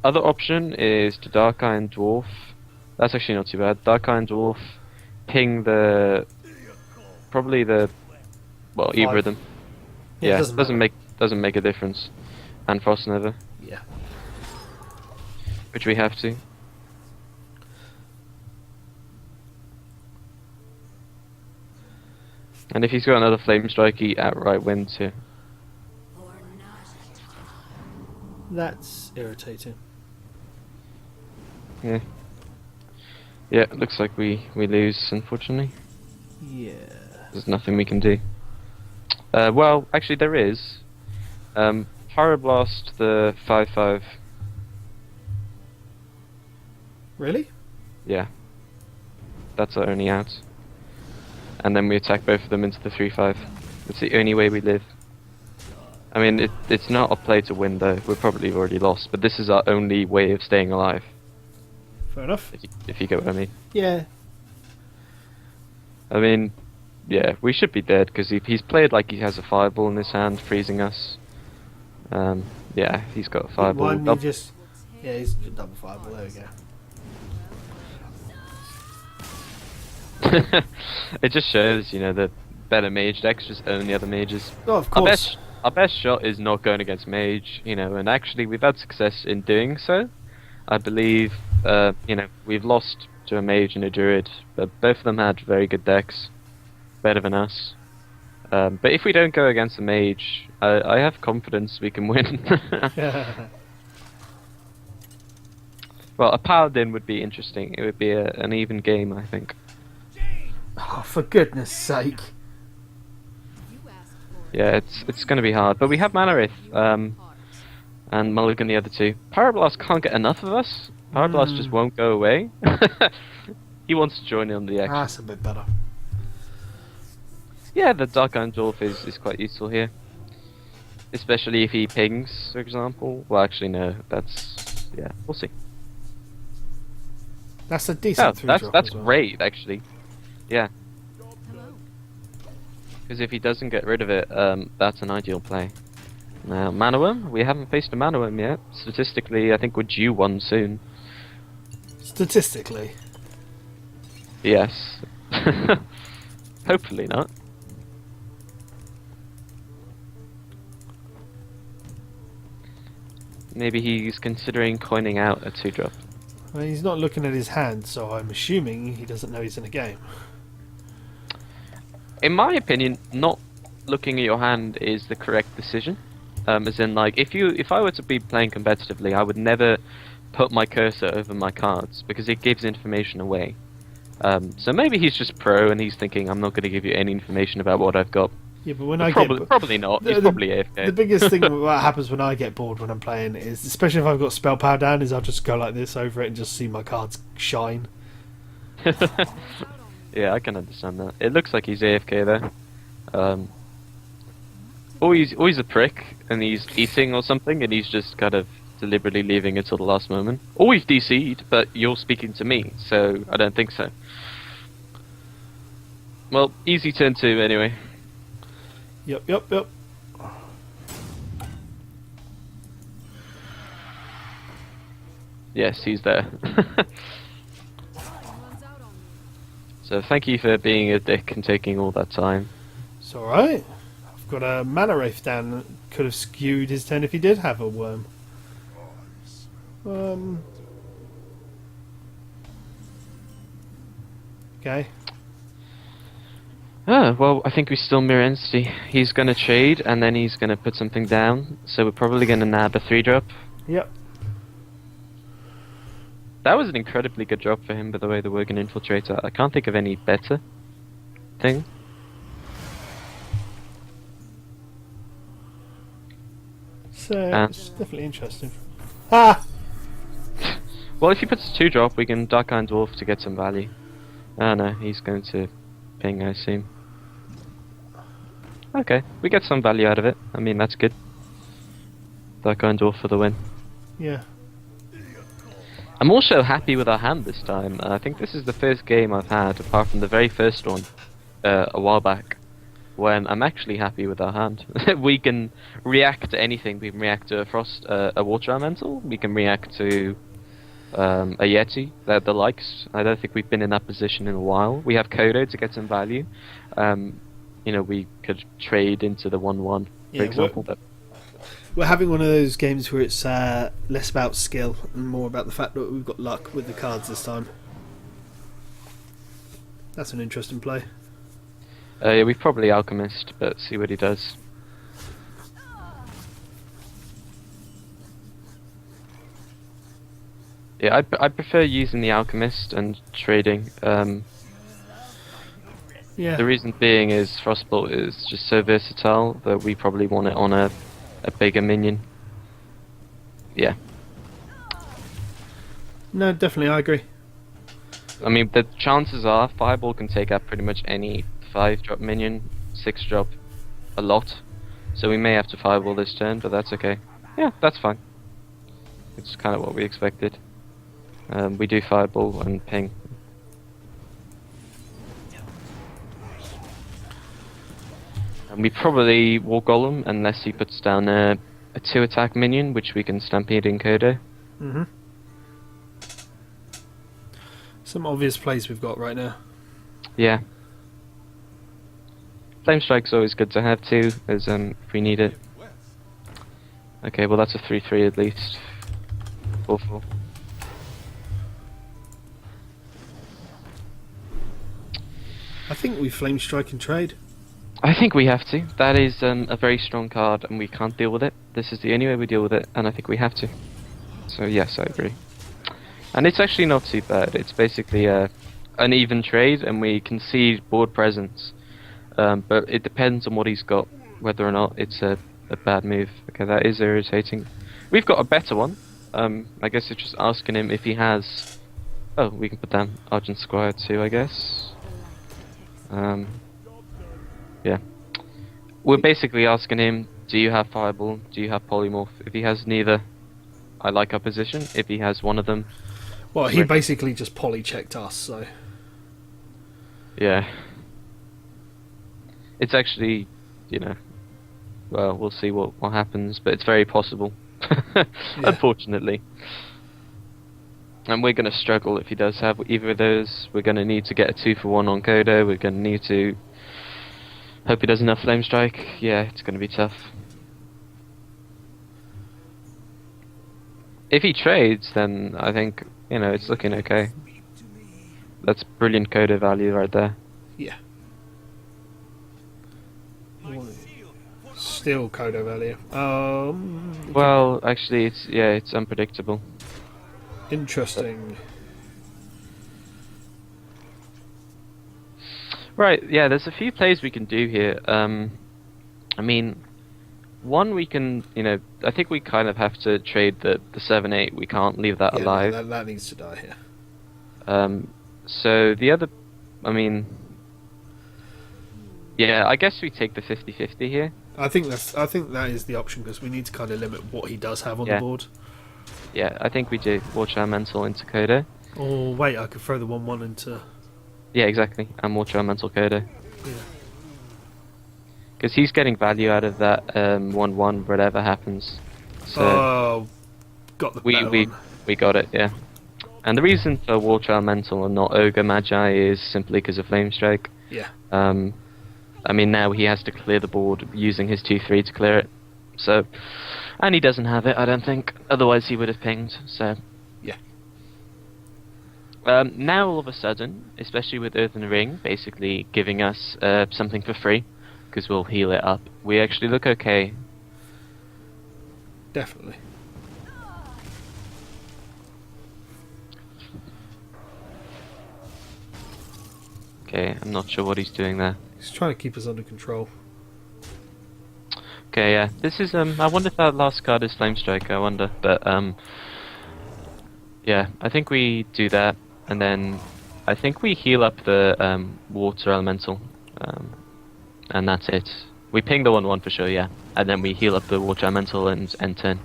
Other option is to Dark Iron Dwarf. That's actually not too bad. Dark Iron Dwarf, ping the... probably the... well, either of them. Yeah, doesn't make a difference. And Frost Nova. Yeah. Which we have to. And if he's got another Flame Strike, he outright wins here. That's irritating. Yeah. Yeah, it looks like we lose, unfortunately. Yeah. There's nothing we can do. Well, actually there is. Pyroblast the 5/5. Really? Yeah. That's our only out. And then we attack both of them into the 3/5. It's the only way we live. I mean, it's not a play to win though. We're probably already lost, but this is our only way of staying alive. Fair enough. If you get what I mean. Yeah. I mean, yeah, we should be dead because he's played like he has a fireball in his hand, freezing us. Yeah, he's got a fireball. Why didn't you just... Yeah, he's double fireball. There we go. It just shows, you know, that better mage decks just own the other mages. Oh, of course. Our best shot is not going against mage, you know, and actually we've had success in doing so. I believe, you know, we've lost to a mage and a druid, but both of them had very good decks, better than us. But if we don't go against a mage, I have confidence we can win. Well, a paladin would be interesting. It would be an even game, I think. Oh, for goodness sake. Yeah, it's going to be hard, but we have Mana Wraith, and Mulligan the other two. Pyroblast can't get enough of us. Pyroblast just won't go away. He wants to join in on the action. That's a bit better. Yeah, the Dark Iron Dwarf is quite useful here. Especially if he pings, for example. Well, actually, no, that's... yeah, we'll see. That's a decent 3-drop. That's as well. great, actually. Yeah. Because if he doesn't get rid of it, that's an ideal play. Now, Mana Worm? We haven't faced a Mana Worm yet. Statistically, I think we're due one soon. Statistically? Yes. Hopefully not. Maybe he's considering coining out a 2-drop. Well, he's not looking at his hand, so I'm assuming he doesn't know he's in a game. In my opinion, not looking at your hand is the correct decision. As in, like, if I were to be playing competitively, I would never put my cursor over my cards because it gives information away. So maybe he's just pro and he's thinking, I'm not going to give you any information about what I've got. Yeah, but when Probably not. He's probably AFK. The biggest thing what happens when I get bored when I'm playing is, especially if I've got spell power down, is I'll just go like this over it and just see my cards shine. Yeah, I can understand that. It looks like he's AFK there. Or he's a prick and he's eating or something and he's just kind of deliberately leaving it till the last moment. Or he's DC'd, but you're speaking to me, so I don't think so. Well, easy turn 2 anyway. Yep. Yes, he's there. So thank you for being a dick and taking all that time. It's alright. I've got a Mana Wraith down that could have skewed his turn if he did have a worm. Okay. Well, I think we still mirror entity. He's going to trade, and then he's going to put something down, so we're probably going to nab a 3-drop. Yep. That was an incredibly good drop for him, by the way, the Worgen Infiltrator. I can't think of any better thing. So, it's definitely interesting. Well, if he puts a 2-drop, we can Dark Iron Dwarf to get some value. Oh no, he's going to ping, I assume. Okay, we get some value out of it. I mean, that's good. Dark Iron Dwarf for the win. Yeah. I'm also happy with our hand this time. I think this is the first game I've had, apart from the very first one, a while back, when I'm actually happy with our hand. We can react to anything. We can react to a frost, a water elemental. We can react to a Yeti, the likes. I don't think we've been in that position in a while. We have Kodo to get some value. You know, we could trade into the 1/1, for example. We're having one of those games where it's less about skill and more about the fact that we've got luck with the cards this time. That's an interesting play. Yeah, we've probably Alchemist, but see what he does. Yeah, I prefer using the alchemist and trading. Yeah. The reason being is Frostbolt is just so versatile that we probably want it on a bigger minion. Yeah. No, definitely, I agree. I mean, the chances are Fireball can take out pretty much any 5-drop minion, 6-drop, a lot. So we may have to Fireball this turn, but that's okay. Yeah, that's fine. It's kind of what we expected. We do Fireball and ping. And we probably War Golem unless he puts down a 2-attack minion, which we can Stampede in Kodo. Mm-hmm. Some obvious plays we've got right now. Yeah. Flame Strike's always good to have too, as if we need it. Okay, well that's a 3-3 at least. 4-4. I think we Flame Strike and trade. I think we have to. That is a very strong card, and we can't deal with it. This is the only way we deal with it, and I think we have to. So yes, I agree. And it's actually not too bad. It's basically an even trade, and we concede board presence. But it depends on what he's got, whether or not it's a bad move. Okay, that is irritating. We've got a better one. I guess it's just asking him if he has... Oh, we can put down Argent Squire too, I guess. Yeah. We're basically asking him, do you have Fireball? Do you have Polymorph? If he has neither, I like our position. If he has one of them... Well, he basically just poly-checked us, so... Yeah. It's actually, you know... Well, we'll see what happens, but it's very possible. Unfortunately. And we're going to struggle if he does have either of those. We're going to need to get a 2-for-1 on Kodo. We're going to need to... Hope he doesn't have Flame Strike. Yeah, it's going to be tough. If he trades, then I think, you know, it's looking okay. That's brilliant Kodo value right there. Yeah. Still Kodo value. Well, actually, it's unpredictable. Interesting. Right, yeah, there's a few plays we can do here. I mean, one we can, you know, I think we kind of have to trade the 7-8. We can't leave that alive. No, that needs to die here. So the other, I mean, yeah, I guess we take the 50-50 here. I think that is the option because we need to kind of limit what he does have on the board. Yeah, I think we do. Watch our mental into Kodo. Oh wait, I could throw the 1-1 into. Yeah, exactly. And watch our mental Kodo. Yeah. Because he's getting value out of that 1-1, whatever happens. So got the better one. We got it, yeah. And the reason for War Child Mental and not Ogre Magi is simply because of Flame Strike. Yeah. I mean, now he has to clear the board using his 2-3 to clear it. So, and he doesn't have it, I don't think. Otherwise, he would have pinged. So, yeah. Now all of a sudden, especially with Earthen Ring, basically giving us something for free, because we'll heal it up. We actually look okay. Definitely. Okay, I'm not sure what he's doing there. He's trying to keep us under control. Okay, yeah. This is I wonder if that last card is Flame Strike, I wonder. But yeah, I think we do that, and then I think we heal up the Water Elemental. And that's it. We ping the 1-1 for sure, yeah. And then we heal up the Water Elemental and end turn.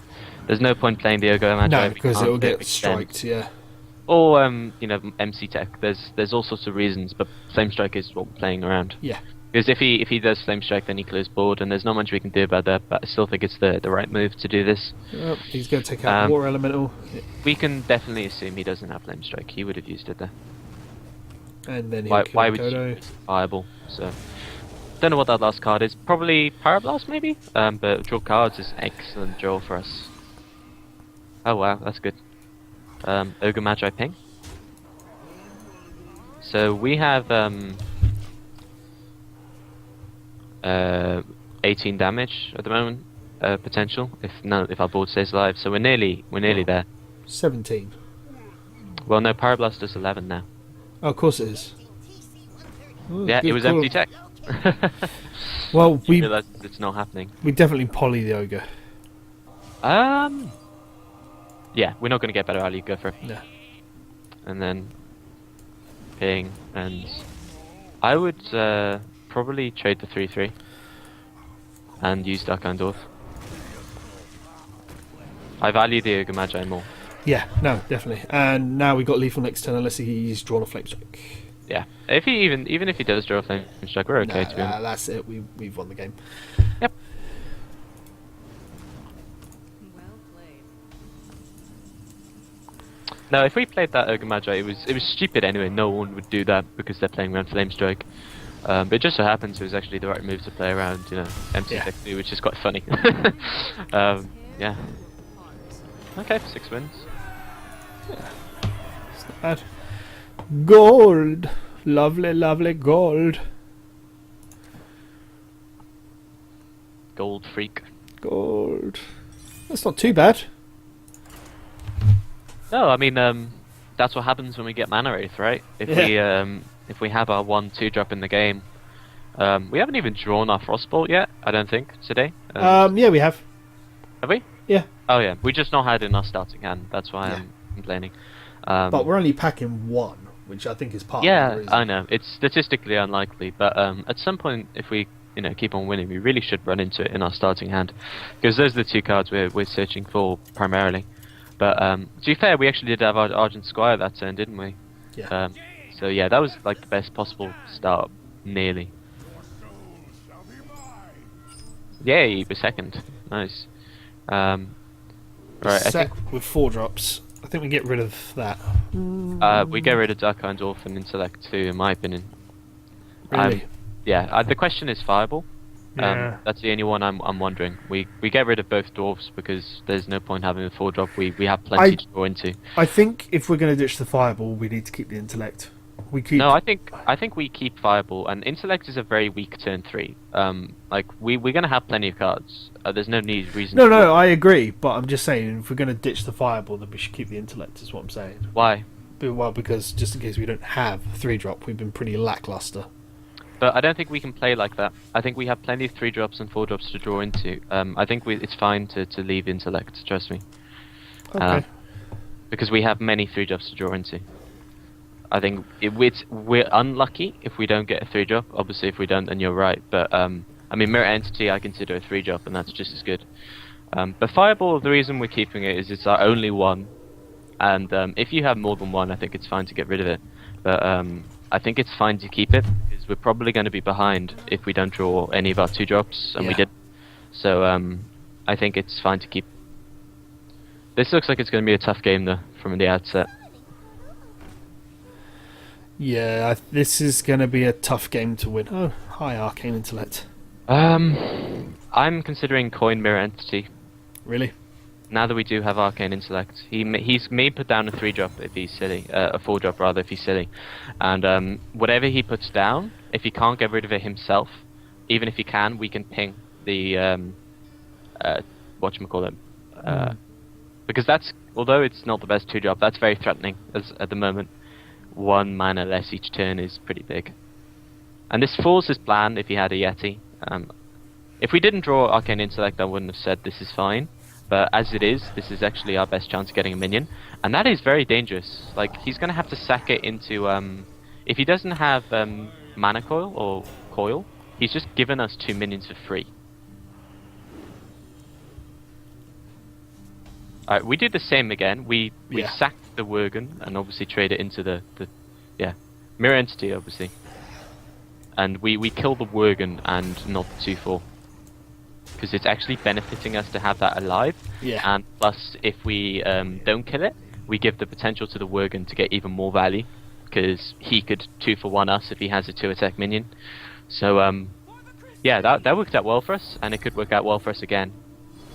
There's no point playing the Ogre Magi. No, because it'll get striked, yeah. Or you know, MC Tech. There's all sorts of reasons, but Flame Strike is what we're playing around. Yeah. Because if he does Flame Strike, then he clears board, and there's not much we can do about that. But I still think it's the right move to do this. Yep, he's going to take out the Water Elemental. We can definitely assume he doesn't have Flame Strike. He would have used it there. And then he'll kill why would Kodo. you use Fireball? So don't know what that last card is. Probably Pyroblast, maybe. But draw cards is excellent draw for us. Oh wow, that's good. Ogre Magi ping. So we have 18 damage at the moment, potential if our board stays alive. So we're nearly there. 17. Well, no, Pyroblast is 11 now. Oh, of course it is. Oh, Yeah, good it was call. empty tech. Well, You we realise it's not happening. definitely poly the ogre. Yeah, we're not going to get better value. Go for it. No. And then ping, and I would probably trade the 3/3 and use Darkhandorf. I value the Ogre Magi more. Yeah, no, definitely. And now we got lethal next turn unless he's drawn a flame strike. Yeah, if he even if he does draw a flame strike, we're okay to be honest. That's it. We've won the game. Yep. Well played. No, if we played that Ogre Magi, it was stupid anyway. No one would do that because they're playing around flame strike. But it just so happens it was actually the right move to play around, MC Yeah. Tech 2, which is quite funny. Yeah. Okay, 6 wins. It's not bad. Gold. Lovely, lovely gold. Gold freak. Gold. That's not too bad. No, I mean that's what happens when we get Mana Wraith, right? If we have our 1/2 drop in the game, we haven't even drawn our Frostbolt yet. I don't think today. Yeah, we have. Have we? Yeah. Oh yeah, we just not had in our starting hand. That's why I'm complaining. But we're only packing one, which I think is part of the Yeah, reason. I know. It's statistically unlikely, but at some point, if we keep on winning, we really should run into it in our starting hand, because those are the two cards we're searching for primarily. But to be fair, we actually did have our Argent Squire that turn, didn't we? Yeah. So yeah, that was like the best possible start, nearly. Yay, we're second. Nice. Right, I Set think with 4 drops. I think we get rid of that. we get rid of Darkhandorf and Intellect too, in my opinion. Really? Yeah, the question is Fireball. Yeah. That's the only one I'm wondering. We get rid of both dwarfs because there's no point having a 4-drop. We have plenty to draw into. I think if we're going to ditch the fireball, we need to keep the intellect. We keep. No, I think we keep Fireball, and Intellect is a very weak turn 3. Like we're gonna have plenty of cards. There's no reason. No, I agree, but I'm just saying if we're going to ditch the fireball, then we should keep the intellect. Is what I'm saying. Why? Well, because just in case we don't have 3-drop, we've been pretty lackluster. But I don't think we can play like that. I think we have plenty of 3-drops and 4-drops to draw into. I think it's fine to leave Intellect. Trust me. Okay. Because we have many 3-drops to draw into. I think we're unlucky if we don't get a 3-drop. Obviously, if we don't, then you're right. But I mean, Mirror Entity, I consider a 3-drop, and that's just as good. But Fireball, the reason we're keeping it is it's our only one, and if you have more than one, I think it's fine to get rid of it. But I think it's fine to keep it because we're probably going to be behind if we don't draw any of our 2-drops, and we did. So I think it's fine to keep. This looks like it's going to be a tough game though from the outset. Yeah, this is going to be a tough game to win. Oh, hi, Arcane Intellect. I'm considering coin Mirror Entity. Really? Now that we do have Arcane Intellect, he's may put down a 3-drop if he's silly, a 4-drop rather if he's silly, and whatever he puts down, if he can't get rid of it himself, even if he can, we can ping the whatchamacallit, because that's, although it's not the best 2-drop, that's very threatening at the moment. 1 mana less each turn is pretty big, and this falls his plan if he had a Yeti. If we didn't draw Arcane Intellect, I wouldn't have said this is fine. But as it is, this is actually our best chance of getting a minion. And that is very dangerous. Like, he's going to have to sack it into... if he doesn't have Mana Coil or Coil, he's just given us 2 minions for free. Alright, we did the same again. We sacked the Worgen and obviously trade it into the Mirror Entity, obviously. And we kill the Worgen and not the 2/4. Because it's actually benefiting us to have that alive. Yeah. And plus, if we don't kill it, we give the potential to the Worgen to get even more value. Because he could 2-for-1 us if he has a 2-attack minion. So, yeah, that worked out well for us, and it could work out well for us again.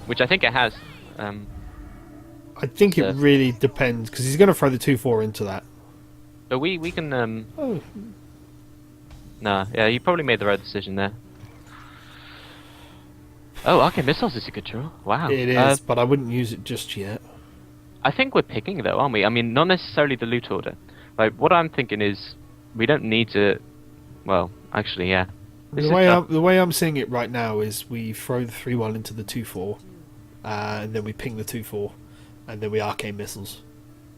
Which I think it has. I think it really depends, because he's going to throw the 2/4 into that. But we can... Oh. Nah, yeah, you probably made the right decision there. Oh, Arcane Missiles is a good draw. Wow. It is, but I wouldn't use it just yet. I think we're picking though, aren't we? I mean, not necessarily the loot order. Like, what I'm thinking is, we don't need to. Well, actually, yeah. This The way I'm seeing it right now is we throw the 3-1 into the 2-4, and then we ping the 2-4, and then we arcane missiles.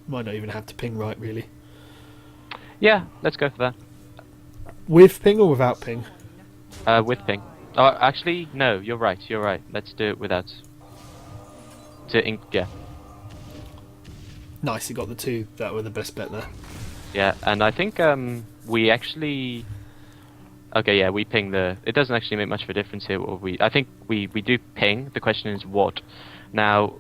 Might not even have to ping right, really. Yeah, let's go for that. With ping or without ping? With ping. Oh, actually, no. You're right. You're right. Let's do it without. Yeah. Nice, you got the 2 that were the best bet there. Yeah, and I think we actually. Okay, yeah, we ping the. It doesn't actually make much of a difference here. I think we do ping. The question is what. Now.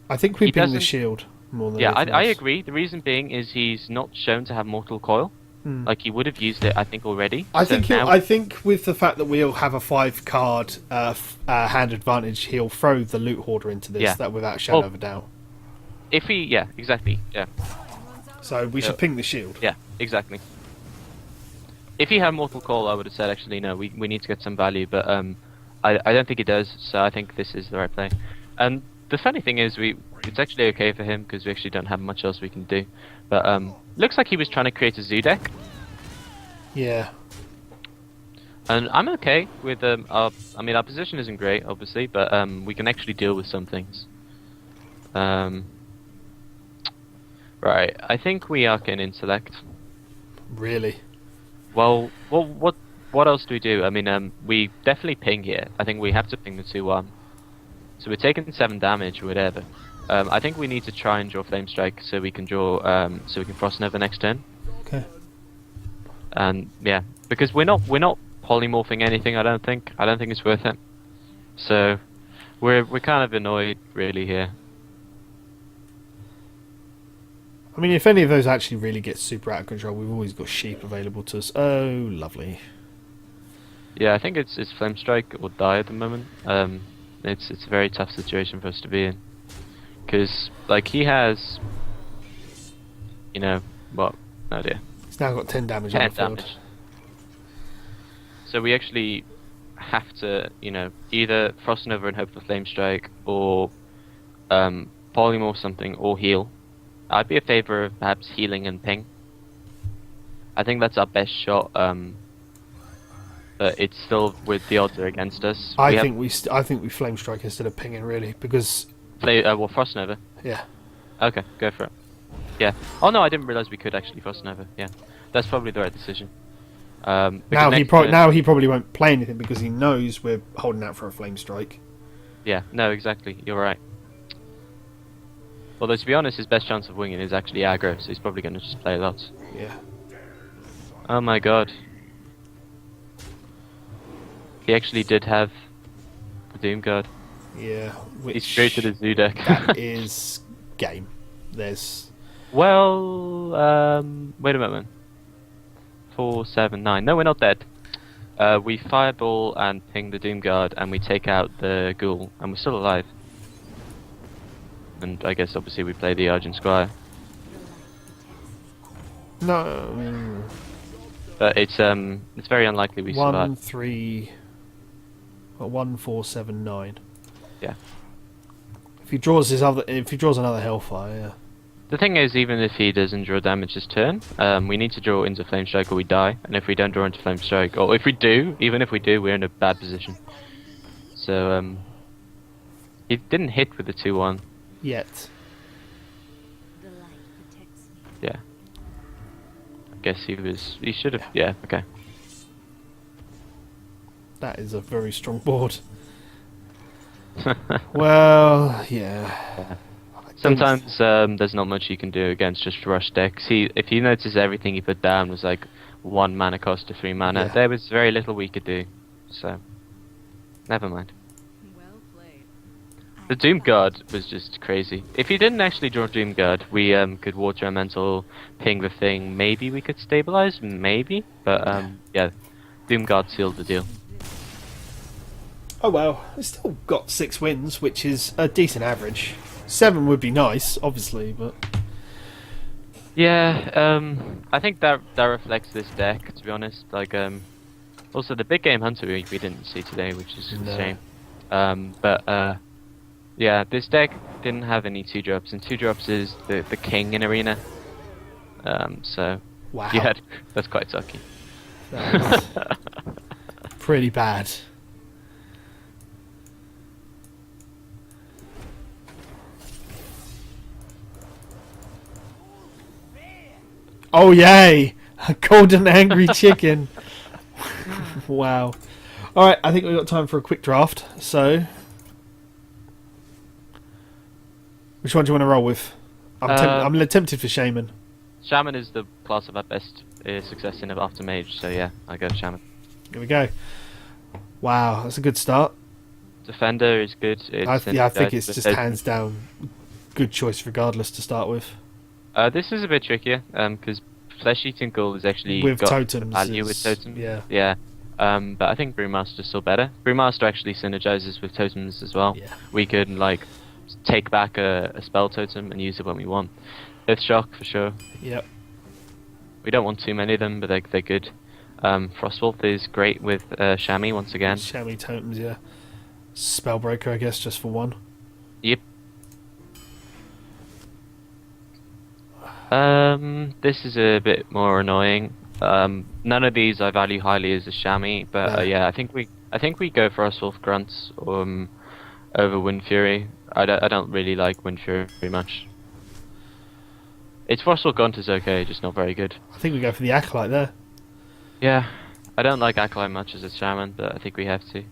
I think we ping the doesn't- shield more than Yeah, anything I else. agree. The reason being is he's not shown to have mortal coil. Hmm. Like he would have used it, I think, already. I So think now, I think with the fact that we'll have a 5-card hand advantage, he'll throw the loot hoarder into this. Yeah. That without a shadow Well- of a doubt. if he, yeah, exactly, yeah, So we should ping the shield. yeah, exactly. If he had mortal coil, I would have said actually no, we need to get some value, but I don't think he does. So I think this is the right play. And the funny thing is, it's actually okay for him because we actually don't have much else we can do. But looks like he was trying to create a zoo deck. Yeah. And I'm okay with our position isn't great, obviously, but we can actually deal with some things. Right, I think we arcane intellect. Really. Well, what else do we do? I mean, we definitely ping here. I think we have to ping the 2-1. So we're taking 7 damage or whatever. I think we need to try and draw Flame Strike so we can draw, so we can Frost Nova next turn. Okay. And yeah, because we're not polymorphing anything. I don't think it's worth it. So we're kind of annoyed really here. I mean, if any of those actually really get super out of control, we've always got sheep available to us. Oh, lovely. Yeah, I think it's Flame Strike or die at the moment. It's a very tough situation for us to be in, because like he has, you know, what? No idea. He's now got 10 damage 10 on the field. damage. So we actually have to, you know, either Frost Nova and hope for Flame Strike, or polymorph something, or heal. I'd be a favor of perhaps healing and ping. I think that's our best shot. But it's still with the odds are against us. I think we flame strike instead of pinging, really, because play Frost Nova. yeah. Okay, go for it. Yeah. Oh no, I didn't realize we could actually Frost Nova. Yeah, that's probably the right decision. Now he probably won't play anything because he knows we're holding out for a flame strike. Yeah. No, exactly. You're right. Although to be honest, his best chance of winning is actually aggro, so he's probably going to just play lots. Yeah. Oh my god. He actually did have the Doom Guard. Yeah. He's created a zoo deck. That is game. There's. Well, wait a moment. 4, 7, 9. No, we're not dead. We fireball and ping the Doom Guard, and we take out the ghoul, and we're still alive. And I guess obviously we play the Argent Squire. No. But it's very unlikely we 1, survive. 3. 1, 4, 7, 9. Yeah. If he draws another Hellfire, yeah. The thing is, even if he doesn't draw damage this turn, we need to draw into Flame Strike or we die. And if we don't draw into Flame Strike, or if we do, even if we do, we're in a bad position. So he didn't hit with the 2-1. Yet. Yeah. I guess he should have. Yeah. Okay. That is a very strong board. Well, yeah. Sometimes there's not much you can do against just rush decks. If you notice, everything he put down was like 1 mana cost to 3 mana. Yeah. There was very little we could do. So, never mind. Well played. The Doom Guard was just crazy. If he didn't actually draw Doom Guard, we could Water Elemental, ping the thing. Maybe we could stabilize. Maybe, but yeah, Doom Guard sealed the deal. Oh well, we still got 6 wins, which is a decent average. 7 would be nice, obviously, but Yeah, I think that reflects this deck. To be honest, like also the big game hunter we didn't see today, which is a No. shame. But Yeah, this deck didn't have any 2-drops, and 2-drops is the king in Arena. So, Wow. yeah, that's quite sucky. That is pretty bad. Oh yay! A golden angry chicken. Wow. Alright, I think we've got time for a quick draft, so which one do you want to roll with? I'm tempted for Shaman. Shaman is the class I've had best success in after Mage, so yeah, I go Shaman. Here we go. Wow, that's a good start. Defender is good. I think it's just hands down good choice regardless to start with. This is a bit trickier, because Flesh-Eating Ghoul is actually With got totems value is- with totems. yeah. Yeah. But I think Brewmaster's still better. Brewmaster actually synergizes with totems as well. Yeah. We could like take back a spell totem and use it when we want. Earthshock for sure. Yep. We don't want too many of them, but they're good. Frostwolf is great with Chamois once again. Chamois totems, yeah. Spellbreaker, I guess, just for one. Yep. This is a bit more annoying. None of these I value highly as a Chamois, but yeah, I think we go Frostwolf Grunts over Wind Fury. I don't really like Wind Fury very much. Its Frostwolf Grunt is okay, just not very good. I think we go for the Acolyte there. Yeah, I don't like Acolyte much as a Shaman, but I think we have to.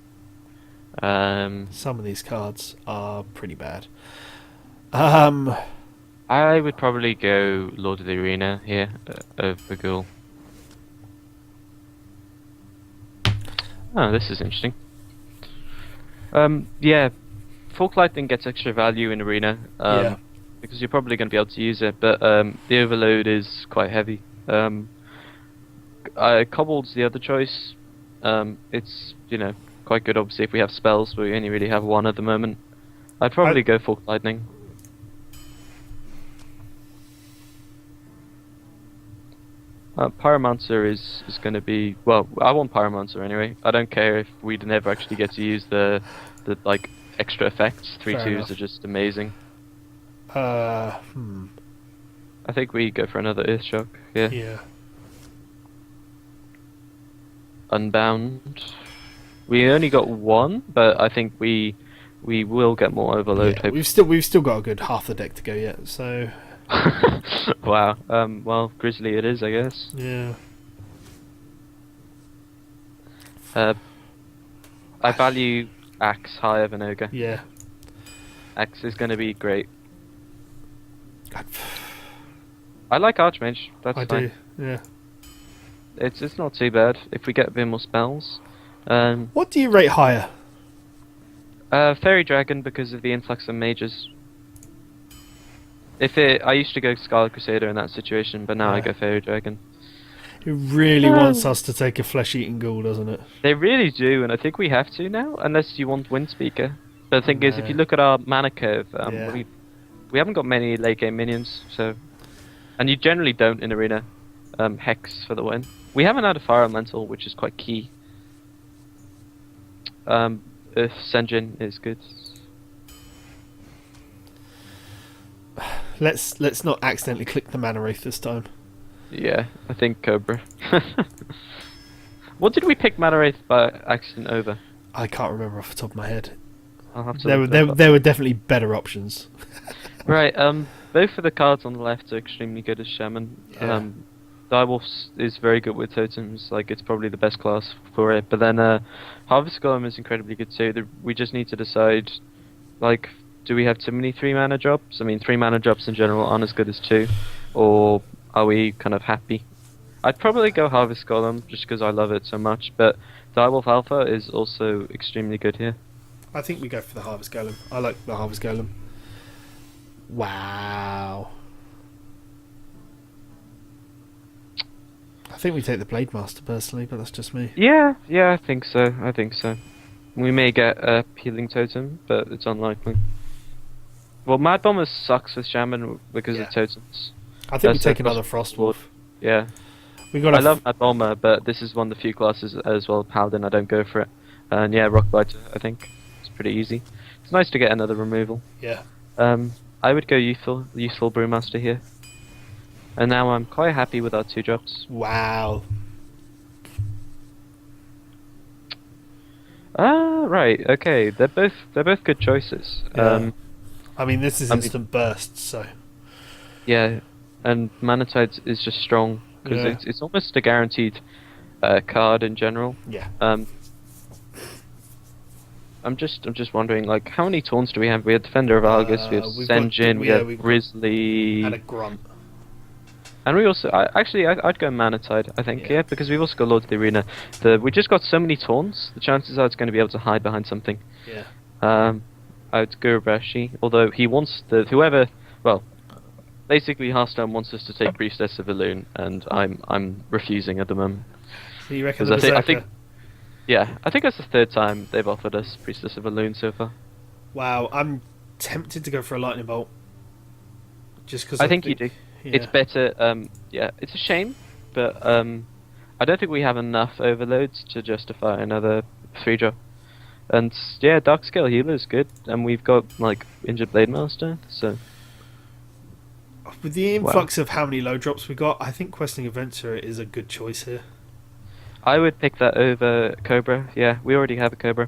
Some of these cards are pretty bad. I would probably go Lord of the Arena here over Ghoul. Oh, this is interesting. Yeah, Fork Lightning gets extra value in Arena. Yeah. Because you're probably going to be able to use it, but the Overload is quite heavy. Cobbled's the other choice. It's, quite good obviously if we have spells, but we only really have one at the moment. I'd probably go Fork Lightning. Pyromancer is going to be... Well, I want Pyromancer anyway. I don't care if we never actually get to use the like, extra effects. 3/2s are just amazing. I think we go for another Earthshock. Yeah. Unbound. We only got one, but I think we will get more Overload. Yeah, we've still got a good half the deck to go yet, so Wow. Well, Grizzly it is, I guess. yeah. I value Axe higher than Ogre. Yeah. Axe is going to be great. I like Archmage. That's I fine. do. Yeah. It's not too bad if we get a bit more spells. What do you rate higher? Fairy Dragon because of the influx of mages. I used to go Scarlet Crusader in that situation, but now I go Fairy Dragon. It really wants us to take a flesh-eating ghoul, doesn't it? They really do, and I think we have to now, unless you want Windspeaker. But the thing is, if you look at our mana curve, we haven't got many late game minions, so, and you generally don't in Arena. Hex for the win. We haven't had a Fire Elemental, which is quite key. Earth Senjin is good. Let's not accidentally click the Mana Wraith this time. Yeah, I think Cobra. What did we pick Mana Wraith by accident over? I can't remember off the top of my head. I'll have to There were definitely better options. Right, both of the cards on the left are extremely good as Shaman. Yeah. Direwolf is very good with totems, like it's probably the best class for it. But then Harvest Golem is incredibly good too. We just need to decide, like, do we have too many 3-mana drops? I mean, 3-mana drops in general aren't as good as 2, or are we kind of happy? I'd probably go Harvest Golem just because I love it so much, but Direwolf Alpha is also extremely good here. I think we go for the Harvest Golem. I like the Harvest Golem. Wow. I think we take the Blade Master personally, but that's just me. Yeah, I think so. We may get a Healing Totem, but it's unlikely. Well, Mad Bomber sucks with Shaman because of totems. I think we take another Frostwolf. Yeah. I love Mad Bomber, but this is one of the few classes as well, Paladin, I don't go for it. And yeah, Rockbiter, I think. It's pretty easy. It's nice to get another removal. Yeah. I would go useful Brewmaster here. And now I'm quite happy with our 2-drops. Wow. Right, okay. They're both good choices. Yeah. I mean, this is instant burst, so... Yeah, and Manatide is just strong, because it's almost a guaranteed card in general. Yeah. I'm just wondering, like, how many taunts do we have? We have Defender of Argus, we have Senjin, we have Grizzly... And a Grunt. And we also, I'd go Manatide, I think, yeah, because we've also got Lord of the Arena. We just got so many taunts, the chances are it's going to be able to hide behind something. Yeah. I would go Rashi, although he wants well, basically Hearthstone wants us to take Priestess of Elune, and I'm refusing at the moment. So you reckon I think that's the 3rd time they've offered us Priestess of Elune so far. Wow, I'm tempted to go for a Lightning Bolt. Just because I think you do. Yeah. It's better. It's a shame, but I don't think we have enough overloads to justify another 3-drop. And yeah, Dark Scale Healer is good, and we've got like Injured Blade Master, so. With the influx of how many low drops we got, I think Questing Adventurer is a good choice here. I would pick that over Cobra. Yeah, we already have a Cobra.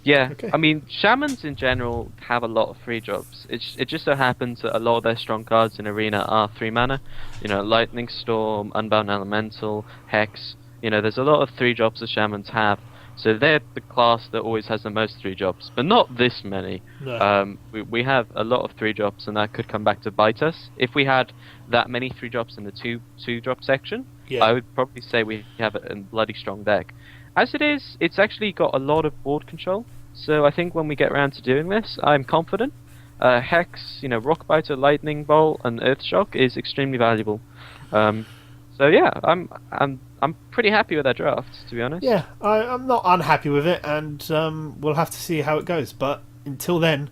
Yeah, Okay. I mean, Shamans in general have a lot of 3-drops. It just so happens that a lot of their strong cards in Arena are 3 mana. You know, Lightning Storm, Unbound Elemental, Hex. You know, there's a lot of 3-drops that Shamans have. So they're the class that always has the most 3-drops, but not this many. No. We have a lot of 3-drops, and that could come back to bite us. If we had that many 3-drops in the 2-drop section, I would probably say we have a bloody strong deck. As it is, it's actually got a lot of board control. So I think when we get around to doing this, I'm confident. Hex, you know, Rockbiter, Lightning Bolt, and Earthshock is extremely valuable. So yeah, I'm pretty happy with that draft, to be honest. Yeah, I'm not unhappy with it, and we'll have to see how it goes. But until then,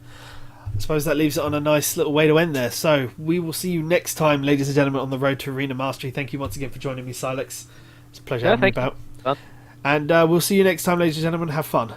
I suppose that leaves it on a nice little way to end there. So we will see you next time, ladies and gentlemen, on the road to Arena Mastery. Thank you once again for joining me, Sylux. It's a pleasure having you about. Fun. And we'll see you next time, ladies and gentlemen. Have fun.